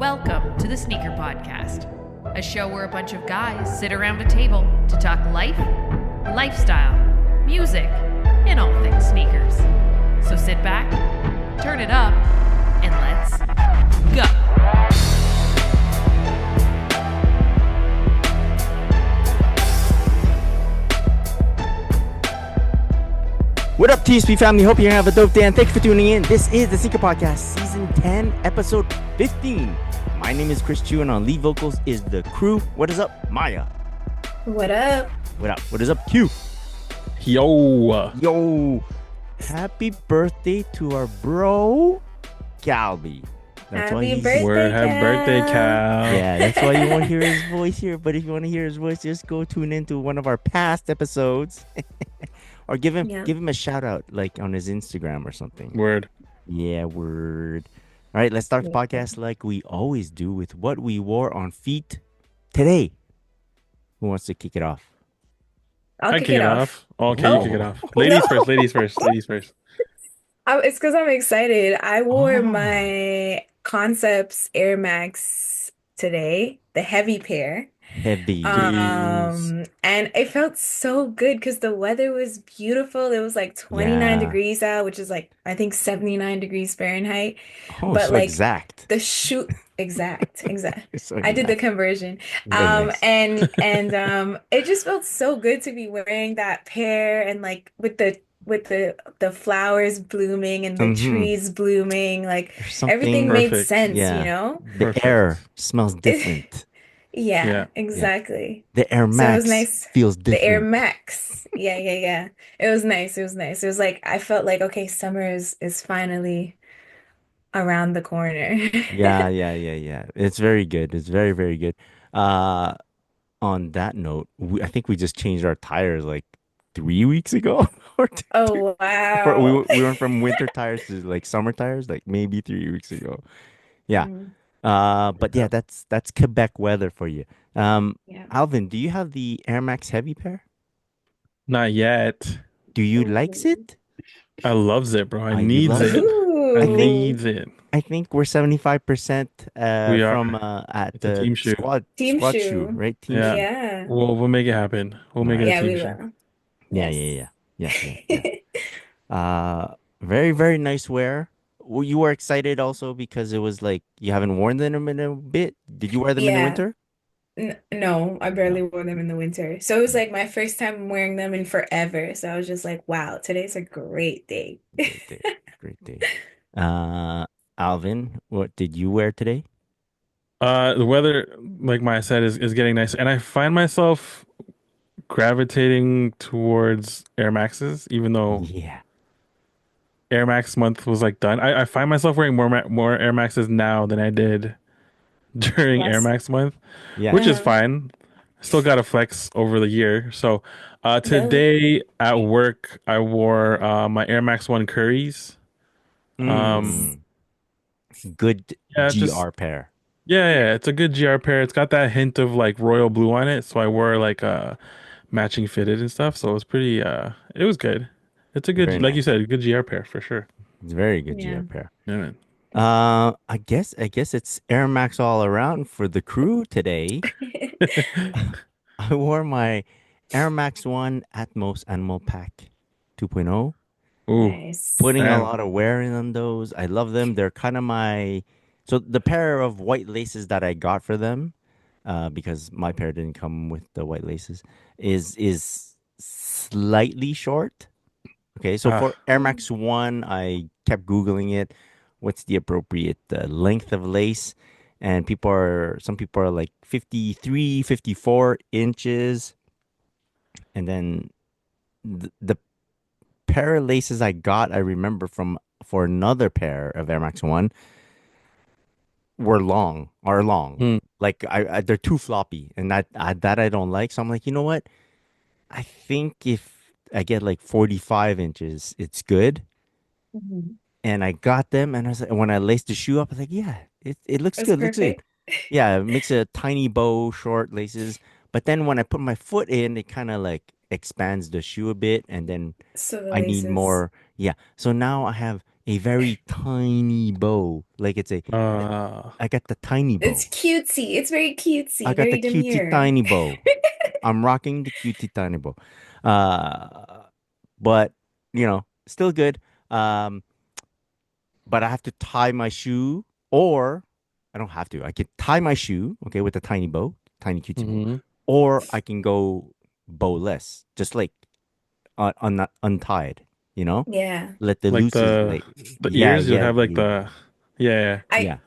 Welcome to the Sneaker Podcast, a show where a bunch of guys sit around a table to talk life, lifestyle, music, and all things sneakers. So sit back, turn it up, and let's go. What up, TSP family? Hope you're gonna have a dope day, and thanks for tuning in. This is the Sneaker Podcast, Season 10, Episode 15. My name is Chris Chu, and on lead vocals is the crew. What is up, Maya? What up? What up? What is up, Q? Yo. Yo! Happy birthday to our bro, Galby. Happy birthday, Happy birthday, Cal. Yeah, that's why you won't hear his voice here. But if you want to hear his voice, just go tune into one of our past episodes. Or give him a shout out, like on his Instagram or something. Word. Yeah, word. All right, let's start the podcast like we always do with what we wore on feet today. Who wants to kick it off? I'll kick it off. Okay, you kick it off. Ladies first, ladies first, ladies first. It's because I'm excited. I wore Oh. my Concepts Air Max today, the heavy pair. Heavy. And it felt so good because the weather was beautiful. It was like 29 Yeah. degrees out, which is like I think 79 degrees Fahrenheit. Oh, But so like exact. the shoe exact. So I did the exact. conversion. Very nice. And it just felt so good to be wearing that pair and like with the flowers blooming and the Mhm. trees blooming, like There's something. everything made Perfect. sense, Yeah. you know? The Perfect. air smells different. Yeah, Yeah. exactly. The Air So it Max was nice. feels The Air different. Max. Yeah. It was nice. It was nice. It was like I felt like okay, summer is finally around the corner. Yeah. It's very good. It's very, very good. Uh, on that note, I think we just changed our tires like 3 weeks ago. or two, Oh wow. we went from winter tires to like summer tires, like maybe 3 weeks ago. Yeah. Mm, But yeah, that's Quebec weather for you. yeah. Alvin, do you have the Air Max Heavy pair? Not yet. Do you likes it? I loves it, bro. I You needs love it. it? I I think needs it. I think we're 75% We are. from at It's a the team shoe. Team squad shoe, shoe. right? Team Yeah. shoe. Yeah. We'll make it happen. We'll make it a Yeah, team we shoe. will. Yeah. Yes. Very, very nice wear. Well, you were excited also because it was like you haven't worn them in a bit. Did you wear them in the Yeah. winter? No, I No. barely wore them in the winter. So it was like my first time wearing them in forever. So I was just like, wow, today's a great day. Great day. Great day. Alvin, what did you wear today? The weather, like Maya said, is getting nice, and I find myself gravitating towards Air Maxes, even though Yeah. Air Max month was like done. I find myself wearing more Air Maxes now than I did during Air Last. Max month, Yeah. which is Uh-huh. fine. Still got to flex over the year. So No. today at work, I wore my Air Max One Curries. Mm. Good Yeah, just GR pair. yeah, it's a good GR pair. It's got that hint of like royal blue on it, so I wore like matching fitted and stuff. So it was pretty. It was good. It's a Very good, like you nice. said, a good GR pair for sure. It's a very good Yeah. GR pair. Yeah, man. I guess it's Air Max all around for the crew today. I wore my Air Max One Atmos Animal Pack 2.0. Ooh, Nice. Putting a damn. lot of wear in on those. I love them. They're kind of so the pair of white laces that I got for them, because my pair didn't come with the white laces, is slightly short. Okay, so for Air Max One, I kept Googling it. What's the appropriate length of lace? And some people are like 53, 54 inches. And then the pair of laces I got, I remember for another pair of Air Max One are long. Hmm. Like they're too floppy, and that I don't like. So I'm like, you know what? I think if I get like 45 inches, it's good. Mhm. And I got them, and I was like, when I laced the shoe up, I was like, yeah, it looks That's good, looks good. perfect. Yeah, it makes a tiny bow, short laces. But then when I put my foot in, it kind of like expands the shoe a bit, and then So the I need laces. more. Yeah. So now I have a very tiny bow. Like it's a, Uh, I got the tiny It's bow. cutesy. It's very I cutesy, got the very cutesy demure. tiny bow. I'm rocking the cutesy tiny bow. Uh, but still good. Um, but I have to tie my shoe, or I don't have to. I can tie my shoe, okay, with a tiny bow, tiny cutesy bow, mhm. or I can go bowless, just like untied. You know, Yeah. let the Like looses, like the yeah, ears, you'll yeah, have like yeah, the yeah. I yeah.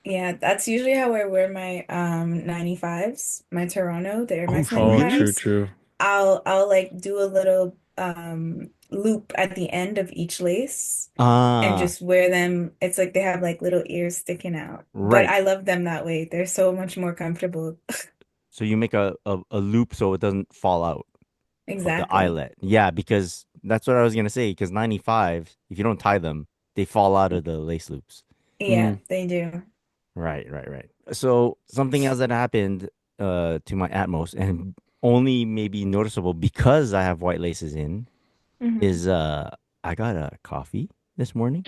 Yeah, that's usually how I wear my 95s, my Toronto, the Air Oh, Max Oh, true, really? 95s. true. I'll like do a little loop at the end of each lace and Ah, just wear them. It's like they have like little ears sticking out. But right. I love them that way. They're so much more comfortable. So you make a loop so it doesn't fall out of the Exactly. eyelet. Yeah, because that's what I was gonna say. Because 95, if you don't tie them, they fall out of the lace loops. Yeah, Mm. they do. Right, right, right. So something else that happened to my Atmos, and only maybe noticeable because I have white laces in, Hmm. is I got a coffee this morning,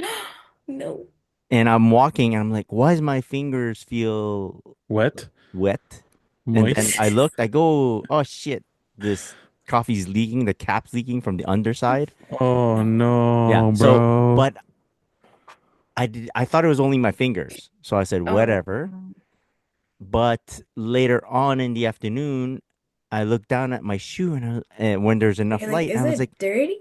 No. and I'm walking and I'm like, why does my fingers feel Wet, wet? And then moist. I looked, I go, oh shit, this coffee's leaking, the cap's leaking from the underside. Oh Yeah. no, So, bro. but I thought it was only my fingers. So I said, Oh, whatever. But later on in the afternoon, I looked down at my shoe and when there's enough you're like, light, I is was it like, dirty?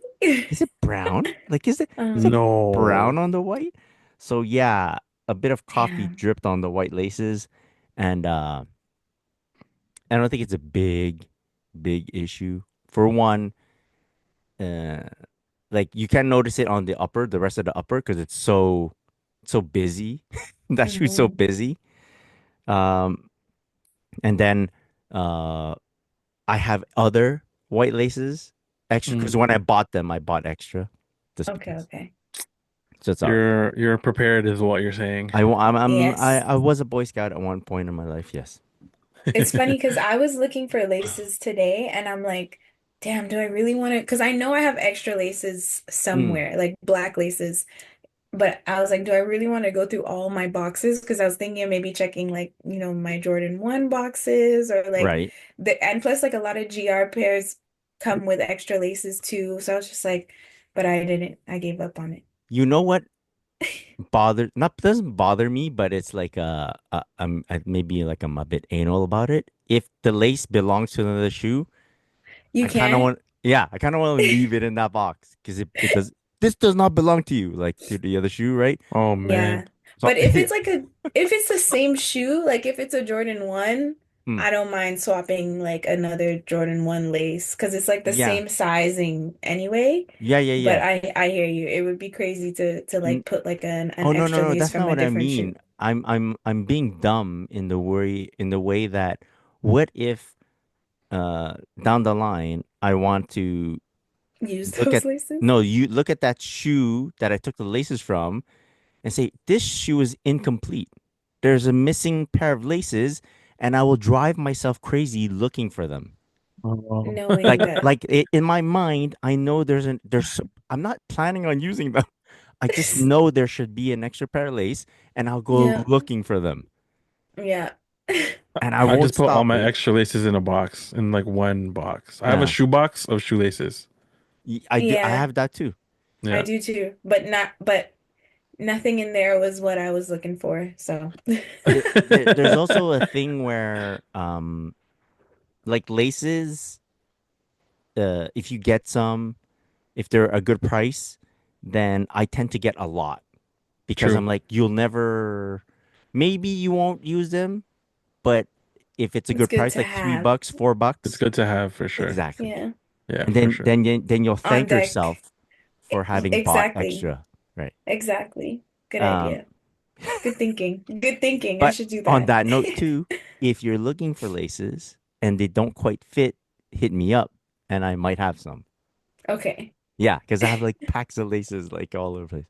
is it brown? Like, is it No. brown on the white? So yeah, a bit of coffee Damn. dripped on the white laces, and I don't think it's a big issue. For one, uh, like you can notice it on the rest of the upper, because it's so busy. That shoe's so Hmm. busy. Um, and then uh, I have other white laces extra because Mm. when I bought them, I bought extra just Okay, because. okay. So it's all right. You're prepared is what you're saying. Yes. I was a Boy Scout at one point in my life. Yes. It's funny because I was looking for laces today and I'm like, damn, do I really want to? Because I know I have extra laces Mm, somewhere, like black laces. But I was like, do I really want to go through all my boxes? Because I was thinking of maybe checking like, my Jordan 1 boxes or like right. and plus like a lot of GR pairs come with extra laces too. So I was just like, but I didn't. I gave up on it. You know what bother not doesn't bother me, but it's like maybe like I'm a bit anal about it. If the lace belongs to another shoe, You I kind of can. want yeah, I kind of want to leave it in that box because it does this does not belong to you, like to the other shoe, right? Oh Yeah. man. So But if it's like if it's the same shoe, like if it's a Jordan 1, mm, I don't mind swapping like another Jordan 1 lace because it's like the yeah, same sizing anyway. yeah, yeah, But yeah. I hear you. It would be crazy to like put like an Oh no, no, extra no, lace that's not from a what I different shoe. mean. I'm being dumb in the way that what if down the line I want to Use look those at laces? no, you look at that shoe that I took the laces from and say this shoe is incomplete. There's a missing pair of laces and I will drive myself crazy looking for them. Oh. Knowing that. In my mind, I know I'm not planning on using them. I just know there should be an extra pair of lace, and I'll go Yeah. looking for them, Yeah. and I I won't just put all stop my it. extra laces in a box, in like one box. I have a Yeah, shoe box of shoelaces. I do. I Yeah, have that too. I Yeah. do too. But nothing in there was what I was looking for. So There's also a thing where, like laces, if you get some, if they're a good price, then I tend to get a lot because True. I'm like, you'll never, maybe you won't use them, but if it's a it's good good price, to like three have. bucks, four It's bucks, good to have for sure. exactly. Yeah. Yeah, And for sure. then you'll On thank deck. yourself for having bought Exactly. extra, right? Exactly. Good Um, idea. Good thinking. Good thinking. I but should do on that. that note too, if you're looking for laces and they don't quite fit, hit me up and I might have some. Okay. Yeah, because I have like packs of laces like all over the place.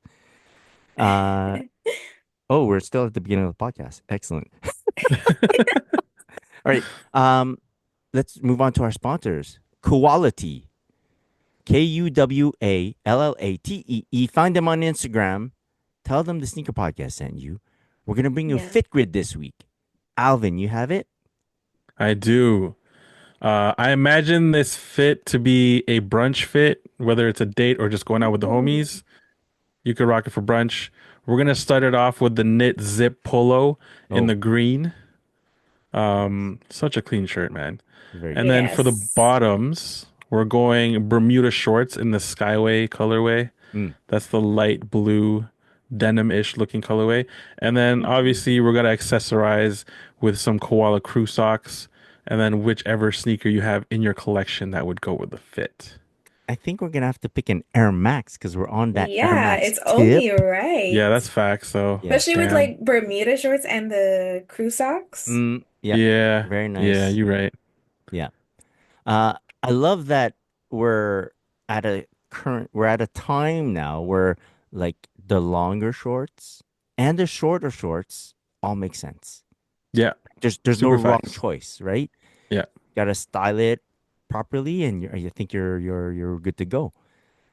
Uh oh, we're still at the beginning of the podcast. Excellent. All right. Let's move on to our sponsors. Quality. KUWALLATEE. Find them on Instagram. Tell them the Sneaker Podcast sent you. We're gonna bring you a Yeah. fit grid this week. Alvin, you have it? I do. I imagine this fit to be a brunch fit, whether it's a date or just going out with the Ooh. homies. You could rock it for brunch. We're gonna start it off with the knit zip polo in Oh, the green. nice. Such a clean shirt, man. Very And good. then for the Yes. bottoms, we're going Bermuda shorts in the Skyway colorway. Mm. That's the light blue denim-ish looking colorway. And then Mhm. obviously we're gonna accessorize with some koala crew socks, and then whichever sneaker you have in your collection that would go with the fit. I think we're gonna have to pick an Air Max because we're on that Air Yeah, Max it's only tip. Yeah, right. that's facts. So Yeah. Especially with damn. like Bermuda shorts and the crew socks. Yeah. Yeah, Very yeah, nice. you're right. Yeah. I love that we're we're at a time now where like the longer shorts and the shorter shorts all make sense. Yeah, There's no super wrong facts. choice, right? Yeah, Gotta style it properly, and you think you're good to go.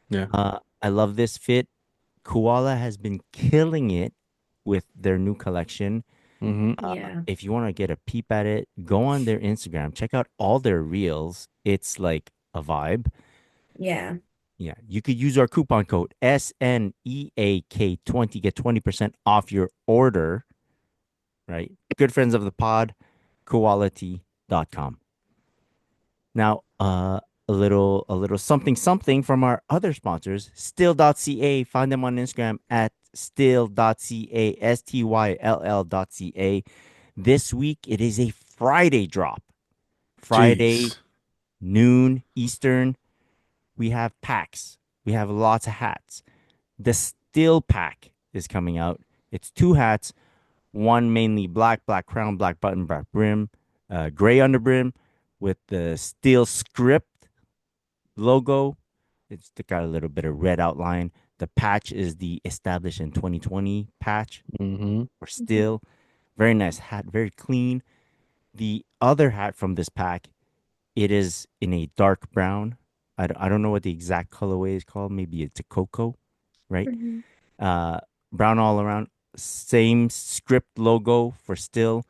yeah. I love this fit. Koala has been killing it with their new collection. Mm-hmm. Yeah. If you want to get a peep at it, go on their Instagram, check out all their reels. It's like a vibe. Yeah. Yeah, you could use our coupon code SNEAK20, get 20% off your order, right? Good friends of the pod, quality.com. Now, a little something something from our other sponsors, still.ca. Find them on Instagram at still.ca, STYLL.ca. This week it is a Friday drop. Friday Jeez. noon Eastern. We have packs. We have lots of hats. The Still pack is coming out. It's two hats, one mainly black, black crown, black button, black brim, gray underbrim with the Still script logo. It's got a little bit of red outline. The patch is the established in 2020 patch Mm-hmm. or Mhm. Still. Very nice hat, very clean. The other hat from this pack, it is in a dark brown. I don't know what the exact colorway is called. Maybe it's a cocoa, right? Mhm. Uh, Brown all around. Same script logo for Still.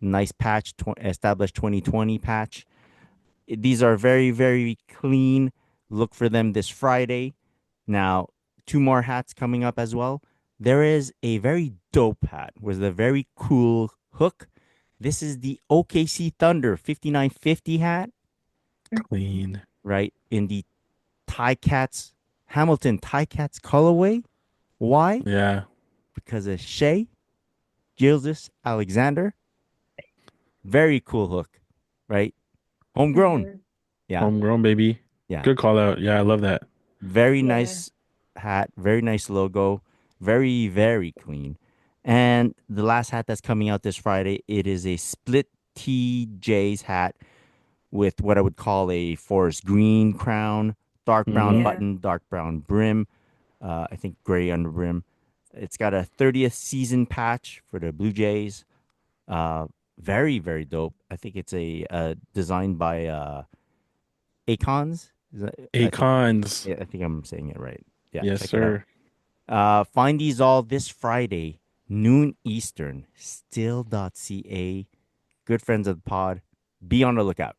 Nice patch, established 2020 patch. These are very, very clean. Look for them this Friday. Now, two more hats coming up as well. There is a very dope hat with a very cool hook. This is the OKC Thunder 5950 hat, Mhm. Clean. right? In the Tie Cats, Hamilton Tie Cats colorway. Why? Yeah. Because of Shea Gildas Alexander. Very cool hook, right? Homegrown. Mhm. Yeah, Homegrown, baby. yeah. Good call out. Yeah, I love that. Very Yeah. nice hat, very nice logo, very, very clean. And the last hat that's coming out this Friday, it is a split TJ's hat with what I would call a forest green crown, dark brown Mm-hmm. Yeah. button, dark brown brim, I think gray under brim. It's got a 30th season patch for the Blue Jays. Uh, Very, very dope. I think it's designed by Acons. I think Acons. yeah, I think I'm saying it right. Yeah, Yes, check it out. sir. Find these all this Friday, noon Eastern, still.ca. Good friends of the pod. Be on the lookout.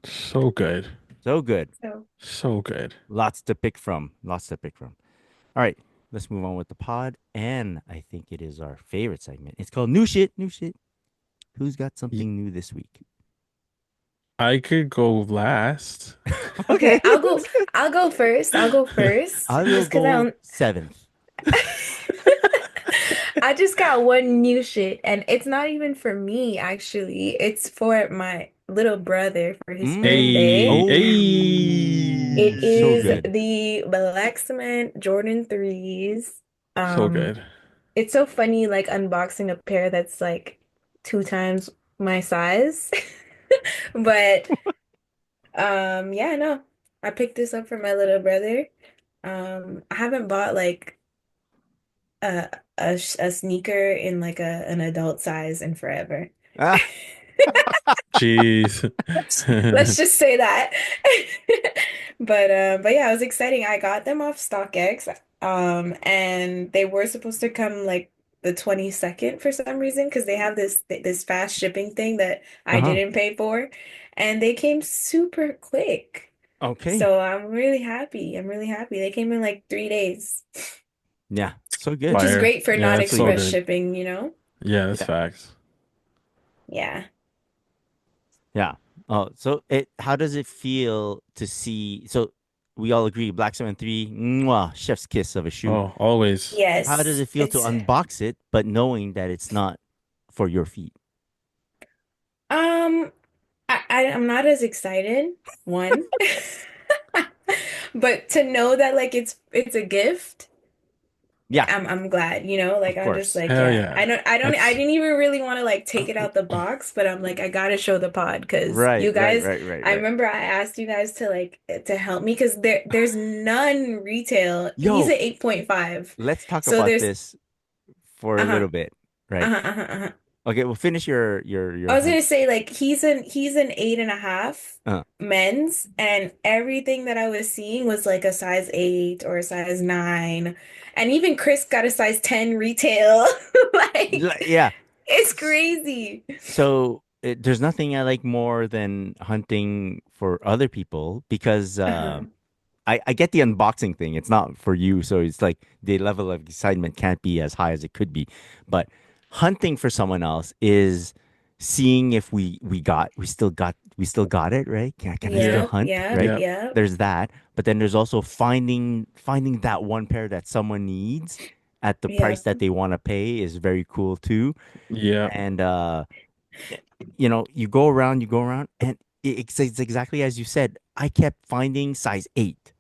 So good. So good. So, So good. Lots to pick from. Lots to pick from. All right, let's move on with the pod. And I think it is our favorite segment. It's called New Shit, New Shit. Who's got Y- something new this week? I could go last. okay, Okay. I'll go first. I'll go first I will just because I go don't seventh. I just got one new shit, and it's not even for me, actually. It's for my little brother for his birthday. Hey, It Oh, so hey. is good. the Black Cement Jordan 3s. So Um, good. it's so funny, like unboxing a pair that's like two times my size. But yeah, no. I picked this up for my little brother. I haven't bought like a a sneaker in like an adult size in forever. Jeez. Let's just say that. But yeah, it was exciting. I got them off StockX, and they were supposed to come like the 22nd for some reason because they have this fast shipping thing that I Uh-huh. didn't pay for, and they came super quick. Okay. So I'm really happy. I'm really happy. They came in like 3 days, Yeah. So good. which is Fire. great for Yeah, it's so non-express good. shipping, you know? Yeah, that's Yeah. facts. Yeah. Yeah. Oh, so it how does it feel to see so we all agree Black Seven 3, mwah, chef's kiss of a shoe. Oh, always. How does Yes. it feel to It's unbox it but knowing that it's not for your feet? um I'm not as excited, one. But to know that like it's a gift, Yeah, I'm glad, you know, like of I'm just course. like, Hell yeah. yeah. I That's didn't even really want to like take it out the box, but I'm like I gotta show the pod because Right, you right, guys, right, right, I right. remember I asked you guys to like to help me because there's none retail. He's Yo, at 8.5. let's talk So about there's this for a uh-huh. little bit, right? Uh-huh, uh-huh, uh-huh. Okay, well finish I your was hunt. gonna say like he's an 8.5 Uh, men's, and everything that I was seeing was like a size 8 or a size 9, and even Chris got a size 10 retail. Like yeah. it's crazy. So there's nothing I like more than hunting for other people because Uh-huh. I get the unboxing thing. It's not for you, so it's like the level of excitement can't be as high as it could be. But hunting for someone else is seeing if we still got it, right? Can I still yeah. Yep, hunt, yep, right? Yeah. yep, There's that, but then there's also finding that one pair that someone needs at the price yep. that they want to pay is very cool too. Yeah. And you go around, and it's exactly as you said. I kept finding size 8,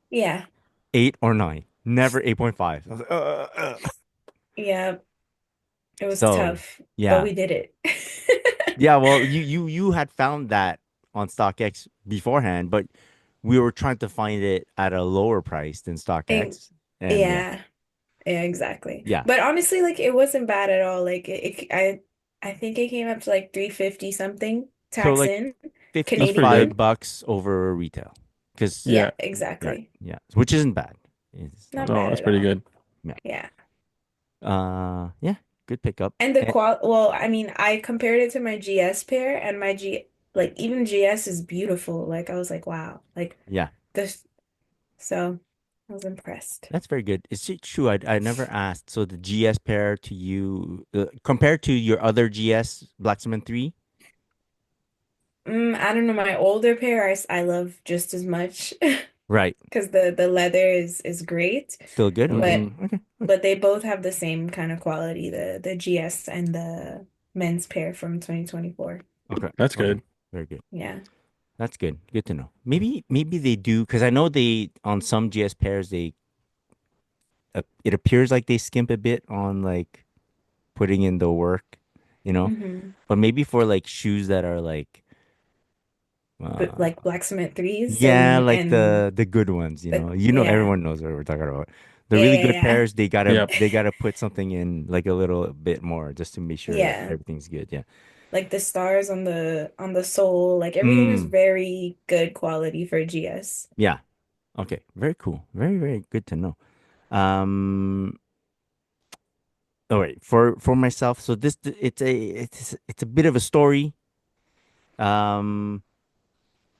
Yeah, 8 or 9, never 8.5. I was like, yeah. It was So, tough, but yeah. we did it. Yeah, well, you had found that on StockX beforehand, but we were trying to find it at a lower price than And StockX. And yeah. yeah. Yeah, exactly. Yeah. But honestly, like it wasn't bad at all. Like I think it came up to like 350 something So tax like in That's pretty good. Canadian. $55 over retail. Cuz Yeah, Yeah. right, exactly. yeah, which isn't bad. It's Not not No, bad that's at pretty all. good. yeah. Yeah. Yeah, good pickup. And the And well, I mean, I compared it to my GS pair and my G like even GS is beautiful. Like I was like, wow. Like yeah. this so I was impressed. That's very good. It's true. I never asked. So the GS pair to you, compared to your other GS Blacksman 3, I don't know, my older pair I love just as much right? because the leather is great. Still good. Okay, But Hmm. okay, okay, But they both have the same kind of quality, the GS and the men's pair from 2024. okay, That's okay. good. Very good. Yeah. That's good. Good to know. Maybe they do because I know they on some GS pairs they it appears like they skimp a bit on like putting in the work, you know. hmm But maybe for like shoes that are like, But uh, like black cement threes yeah, like and the good ones, you the know. yeah. Everyone knows what we're talking about. The Yeah, really yeah, good yeah. pairs, Yep. they gotta put something in like a little bit more just to make sure that Yeah. everything's good. Yeah. Like the stars on the sole, like everything was Mm. very good quality for GS. Yeah. Okay. Very cool. Very, very good to know. Um. All right. For myself, so it's a bit of a story. Um.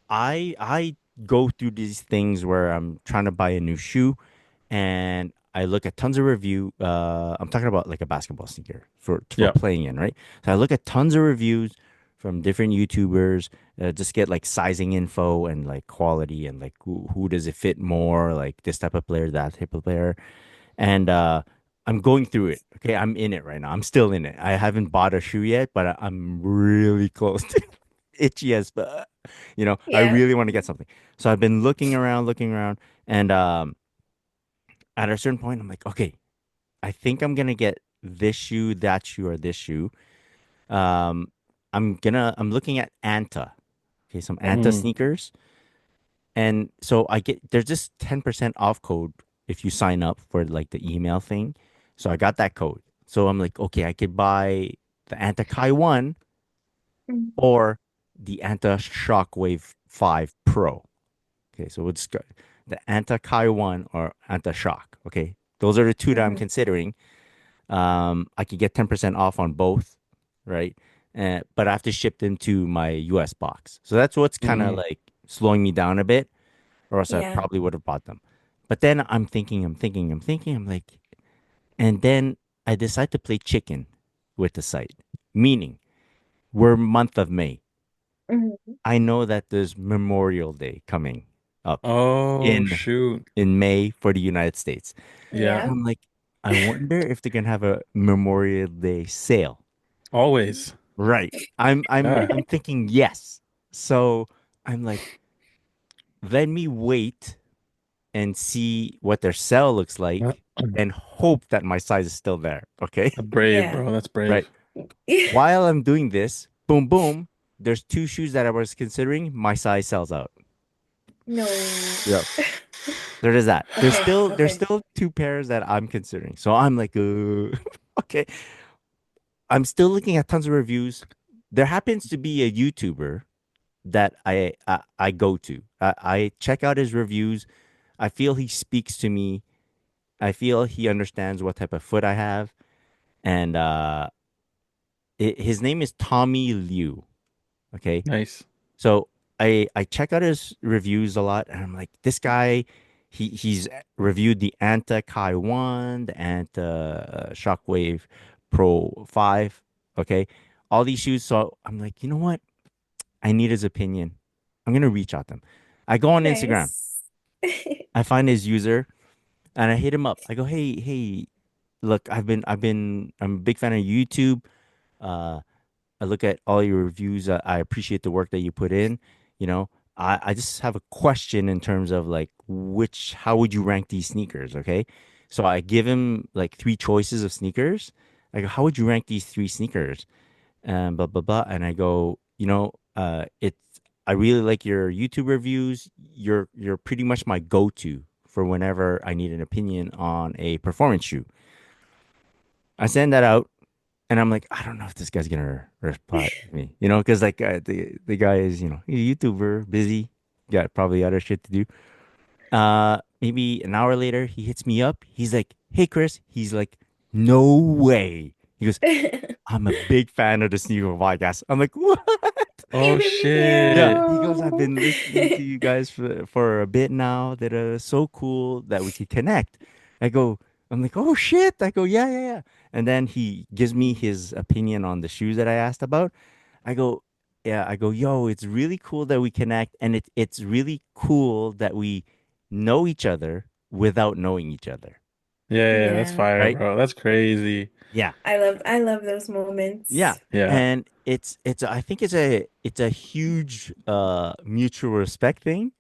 I go through these things where I'm trying to buy a new shoe and I look at tons of review. I'm talking about like a basketball sneaker for Yep. playing in, right? So I look at tons of reviews from different YouTubers, just get like sizing info and like quality and like who does it fit more, like this type of player, that type of player, and I'm going through it. Okay, I'm in it right now. I'm still in it. I haven't bought a shoe yet, but I'm really close to itchy as, I Yeah. really want to get something. So I've been looking around, and at a certain point, I'm like, okay, I think I'm gonna get this shoe, that shoe, or this shoe. Um, I'm looking at Anta. Okay, some Anta Okay. Mm. sneakers, and so there's this 10% off code if you sign up for like the email thing. So I got that code. So I'm like, okay, I could buy the Anta Kai one Mhm. or the Anta Shockwave 5 Pro. Okay, so we'll just go the Anta Kai 1 or Anta Shock. Okay, those are the two that I'm Mhm. considering. I could get 10% off on both, right? But I have to ship them to my US box. So that's what's kind of Mm. like slowing me down a bit, or else I Yeah. probably would have bought them. But then I'm like, and then I decide to play chicken with the site, meaning we're month of May. Mhm. I know that there's Memorial Day coming up Oh in shoot. May for the United States. Yeah. Yeah. I'm like, I wonder if they're gonna have a Memorial Day sale. Always. Right. Yeah. I'm thinking yes. So I'm like, let me wait and see what their sale looks like and hope that my size is still there. Okay. That's brave, Yeah. bro. That's Right. brave. While I'm doing this, boom, boom, there's two shoes that I was considering. My size sells out. No. Yeah. There is that. Okay. There's Okay. still two pairs that I'm considering. So I'm like, okay. I'm still looking at tons of reviews. There happens to be a YouTuber that I go to. I check out his reviews. I feel he speaks to me. I feel he understands what type of foot I have, and his name is Tommy Liu. Okay, Nice. so I check out his reviews a lot, and I'm like, this guy, he's reviewed the Anta Kai One, the Anta Shockwave Pro 5. Okay, all these shoes. So I'm like, you know what? I need his opinion. I'm gonna reach out to him. I go on Instagram. Nice. I find his user and I hit him up. I go, hey, look, I'm a big fan of YouTube. Uh, I look at all your reviews. I appreciate the work that you put in. You know, I just have a question in terms of like how would you rank these sneakers? Okay. So I give him like three choices of sneakers. I go, how would you rank these three sneakers? And blah, blah, blah. And I go, I really like your YouTube reviews. You're pretty much my go-to for whenever I need an opinion on a performance shoe. I send that out and I'm like, I don't know if this guy's gonna reply to me, because like the guy is, he's a YouTuber, busy, got probably other shit to do. Maybe an hour later, he hits me up. He's like, "Hey, Chris." He's like, "No way." He goes, "I'm a big fan of the Sneaker Podcast." I'm like, "What?" Oh Pew, pew, pew, Yeah. shit. He goes, "I've been listening to pew. you guys for a bit now. That are so cool that we could connect." I go, I'm like, "Oh shit!" I go, "Yeah, yeah, yeah." And then he gives me his opinion on the shoes that I asked about. I go, yeah, I go, yo, it's really cool that we connect, and it's really cool that we know each other without knowing each other, Yeah, yeah, that's Yeah. fire, right? bro. That's crazy. Yeah, I love those yeah, moments. Yeah. and I think it's a huge mutual respect thing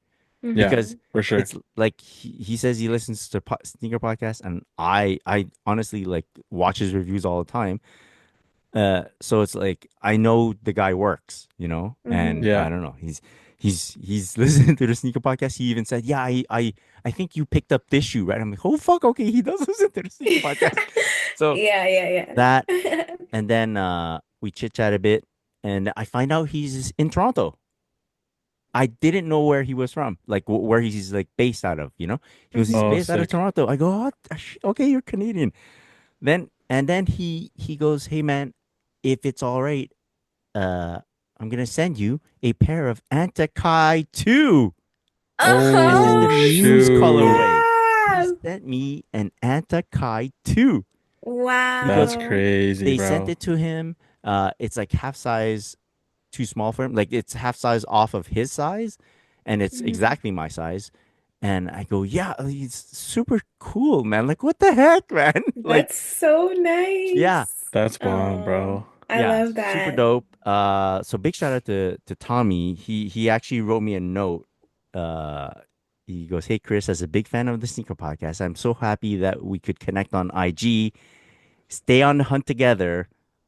Yeah, because Hmm. for sure. it's like he says he listens to sneaker podcasts, and I honestly like watch his reviews all the time. So it's like I know the guy works, and Hmm. Yeah. I don't know. He's listening to the sneaker podcast. He even said, "Yeah, I think you picked up this shoe, right?" I'm like, "Oh fuck, okay." He does listen to the sneaker podcast. So Yeah, yeah, that, yeah. and then we chit chat a bit, and I find out he's in Toronto. I didn't know where he was from, like where he's like based out of. He's Hmm. Oh, based out of sick. Toronto. I go, "Oh, okay, you're Canadian." Then he goes, "Hey man, if it's all right, uh, I'm gonna send you a pair of Antakai 2. This is the Oh, Oh, shoes shoot. colorway. He snap. sent me an Antakai 2 That's because Wow. crazy, they sent bro. it to him. It's like half size too small for him. Like it's half size off of his size, and it's Mhm. exactly my size. And I go, yeah, it's super cool, man. Like, what the heck, man? Like, That's so yeah. nice. That's bomb, Oh, bro. I Yeah, love super that. dope. So big shout out to Tommy. He actually wrote me a note. Uh, he goes, "Hey Chris, as a big fan of the Sneaker Podcast, I'm so happy that we could connect on IG. Stay on the hunt together.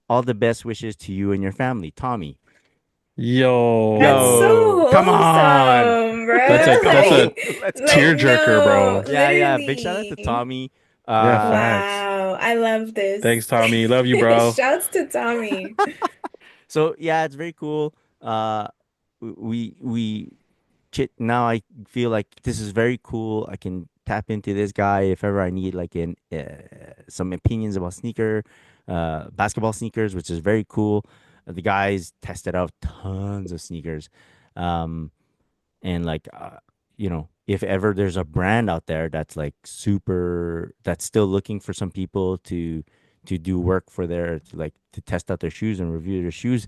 All the best wishes to you and your family, Tommy." That's so Yo, Yo. come on, wholesome, That's bro. a let's that's a go, Like, let's like go. tearjerker, no, bro. Yeah, yeah. Big shout out to literally. Tommy. Yeah, Uh, facts. Wow, I love Thanks, this. Tommy. Love you, bro. Shouts to Tommy. So yeah, it's very cool. We chit now. I feel like this is very cool. I can tap into this guy if ever I need like in some opinions about basketball sneakers, which is very cool. The guys tested out tons of sneakers, um, and like if ever there's a brand out there that's like super that's still looking for some people to do work for to test out their shoes and review their shoes,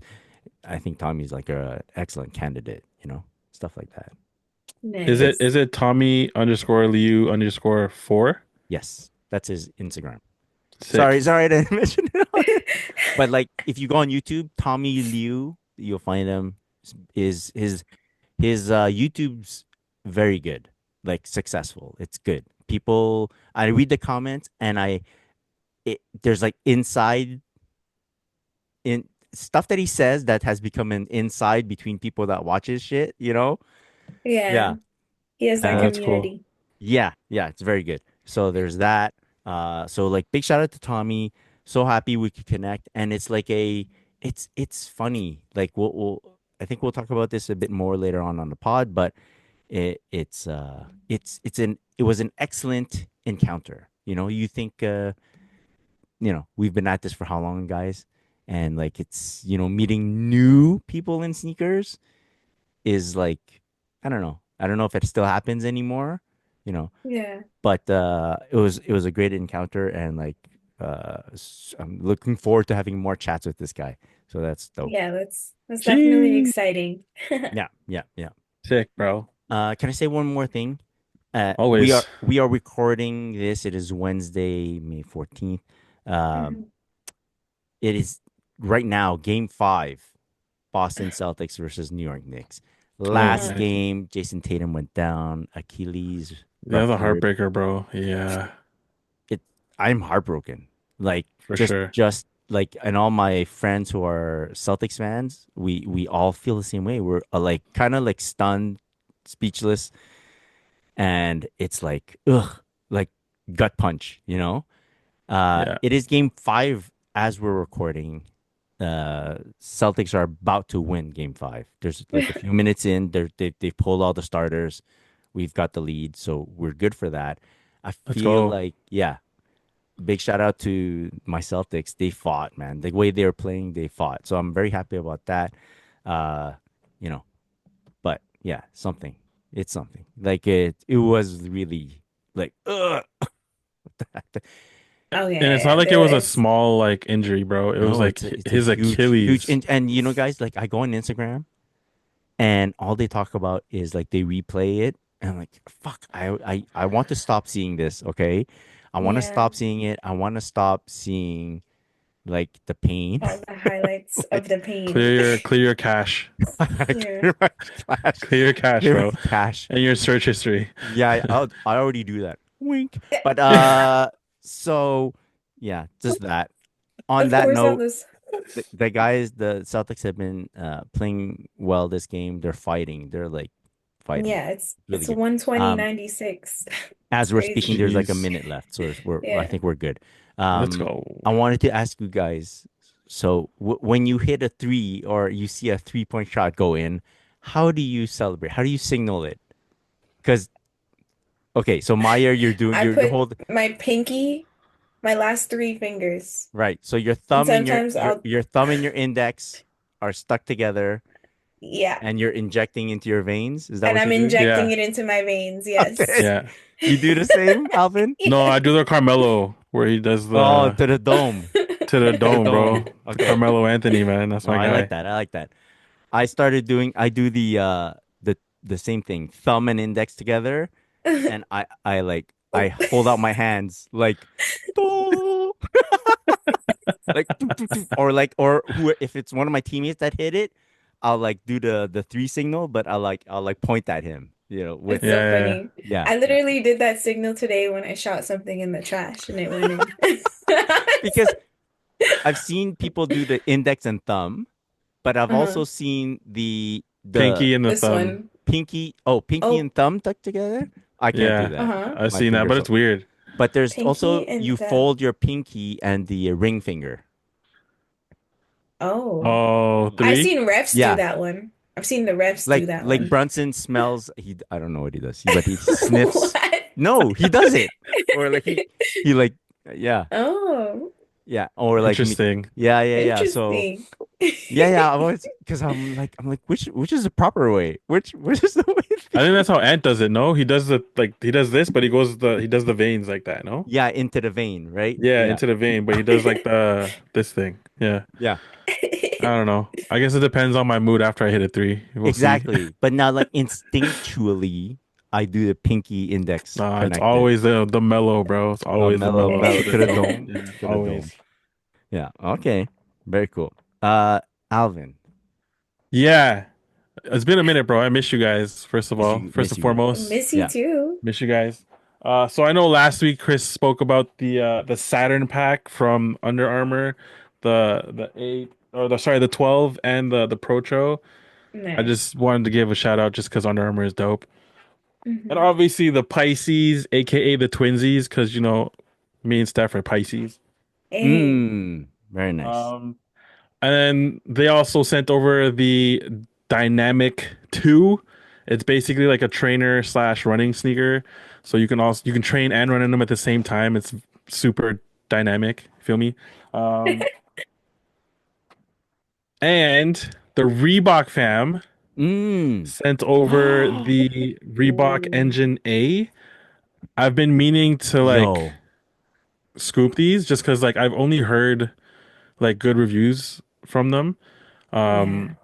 I think Tommy's like a excellent candidate, stuff like that. Is it Nice. is it Tommy_Liu_4? Yes, that's his Instagram. Sorry, Sick. sorry I didn't mention it on it. But like if you go on YouTube, Tommy Liu, you'll find him. Is his YouTube's very good, like successful. It's good. People, I read the comments and there's like in stuff that he says that has become an inside between people that watch his shit, Yeah, Yeah. he has that Oh, Uh, that's cool. community. yeah, yeah, it's very good. So there's that. So like big shout out to Tommy. So happy we could connect. And it's like it's funny. Like I think we'll talk about this a bit more later on the pod, but it was an excellent encounter. You think we've been at this for how long, guys? And like it's meeting new people in sneakers is like I don't know if it still happens anymore, you know, Yeah, but it was a great encounter and like I'm looking forward to having more chats with this guy. So that's dope. yeah, that's definitely Gee, exciting. Yeah, yeah, yeah. sick, bro. Can I say one more thing? We are Always. we are recording this. It is Wednesday, May 14th. Um, Mhm. it is right now game 5, Boston Celtics versus New York Knicks. Oh Last Uh-huh. man, game, Jason Tatum went down, Achilles that's a ruptured. heartbreaker, bro. Yeah, It I'm heartbroken. Like for just sure. just like and all my friends who are Celtics fans, we all feel the same way. We're like kind of like stunned, speechless, and it's like ugh, like gut punch. Yeah, It is game 5 as we're recording. Celtics are about to win game 5. There's like a few minutes in, they've pulled all the starters. We've got the lead, so we're good for that. I let's feel go. like, yeah, big shout out to my Celtics. They fought, man. The way they were playing, they fought. So I'm very happy about that. Uh, you know, but yeah, something. It's something. Like it was really like Oh And it's yeah, not yeah. like it was a It's small like injury, bro. It was no, like it's a his huge, huge, Achilles. and guys, like I go on Instagram and all they talk about is like they replay it, and I'm like, fuck, I want to stop seeing this. Okay, I want to yeah, stop seeing it. I want to stop seeing like the pain. all the highlights of Like the pain. Clear your cache. Yeah. clear my cache, Clear your cache, clear my bro. cache. And your search history. Yeah, I already do that. Wink. But so yeah, just that. On Of that course, on note, this. the Celtics have been playing well this game. They're fighting. They're like fighting. Yeah, it's Really good. 120-96. It's As we're speaking, crazy. there's like a Jeez. minute left, so I Yeah. think we're good. Let's Um, go. I wanted to ask you guys. So when you hit a three or you see a 3-point shot go in, how do you celebrate? How do you signal it? Because okay, so Maya, you're doing I you're put holding my pinky, my last three fingers, right. So your and thumb and your sometimes your I'll, your thumb and your index are stuck together, yeah, and you're injecting into your veins. Is that and what I'm you're doing? injecting Yeah. it into my veins. Okay. Yes. Yeah. You do the same, Alvin? No, Yeah. I do the Carmelo where he does Oh, the to the dome. to the To the dome, dome. bro. The Okay. Carmelo Anthony, man. That's No, my I like guy. that. I like that. I do the same thing. Thumb and index together, and I Oh. hold out my hands like "Doo." Like "Doo, doo, doo," or who if it's one of my teammates that hit it, I'll like do the three signal, but I'll like point at him, with It's so Yeah, funny. yeah, I yeah. literally did that signal today when I shot something in the trash and it went in. Because I've seen people do the index and thumb, but I've Uh-huh. also seen the pinky and the This thumb. one. pinky Oh, and thumb tucked together. I can't do Yeah, that. uh-huh. I've My seen that, but fingers. it's weird. But there's Pinky also and you thumb. fold your pinky and the ring finger. Oh, Oh, I've three? seen refs do Yeah, that one. I've seen the refs do like that like one. Brunson smells. I don't know what he does. But he sniffs. What? No, he does it. Or like he like yeah Oh, yeah. Or like me. Interesting. Yeah. So interesting. yeah. I was because I'm like which is the proper way? Which is the I way? think that's how Ant does it. No, he does the like he does this, but he does the veins like that. No, Yeah, into the vein, right? yeah, Yeah, into the vein, but he does like the this thing. Yeah, yeah. I don't know. I guess it depends on my mood after I hit a three. We'll see. Exactly. But now, like instinctually, I do the pinky index Nah, it's connected. always the mellow, bro. It's always the Mellow, mellow mellow to the to the dome. dome, Yeah, to the dome. always. Yeah. Okay. Very cool. Alvin, Yeah, it's been a minute, bro. I miss you guys. First of all, first miss and you, man. foremost, Miss you Yeah. too. miss you guys. So I know last week Chris spoke about the Saturn pack from Under Armour, the eight or the sorry the 12 and the Pro. I Nice. just wanted to give a shout out just because Under Armour is dope. And Hmm. obviously the Pisces, aka the Twinsies, because me and Steph are Pisces. Hey. Very nice. Um, and then they also sent over the Dynamic 2. It's basically like a trainer slash running sneaker. So you can train and run in them at the same time. It's super dynamic. Feel me? Um, and the Reebok fam Mm. sent over the Reebok Ooh. Engine A. I've been meaning to like Yo. scoop these just because like I've only heard like good reviews from them. Yeah. Um,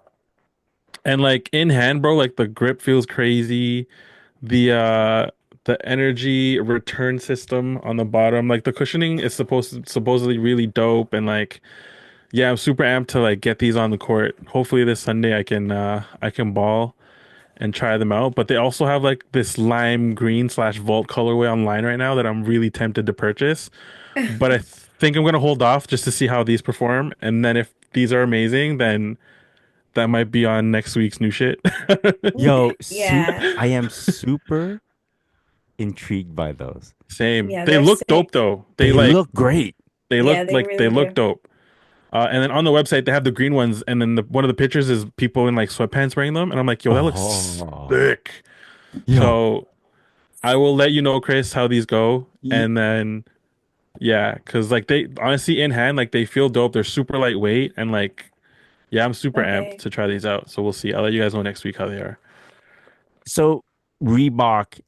and like in hand, bro, like the grip feels crazy. The energy return system on the bottom, like the cushioning is supposedly really dope and like yeah, I'm super amped to like get these on the court. Hopefully this Sunday I can ball and try them out. But they also have like this lime green slash vault colorway online right now that I'm really tempted to purchase. But I think I'm gonna hold off just to see how these perform. And then if these are amazing, then that might be on next week's new shit. Yo, Yeah. I am super intrigued by those. Same. Yeah, They they're look dope sick. though. They look great. Yeah, they They really look do. dope. And then on the website they have the green ones, and then one of the pictures is people in like sweatpants wearing them, and I'm like, yo, that looks Oh. sick. Yo. So I will let you know, Chris, how these go, Ye- and then yeah, because like they honestly in hand, like they feel dope. They're super lightweight, and like yeah, I'm super amped Okay. to try these out. So we'll see. I'll let you guys know next week how they are. So Reebok,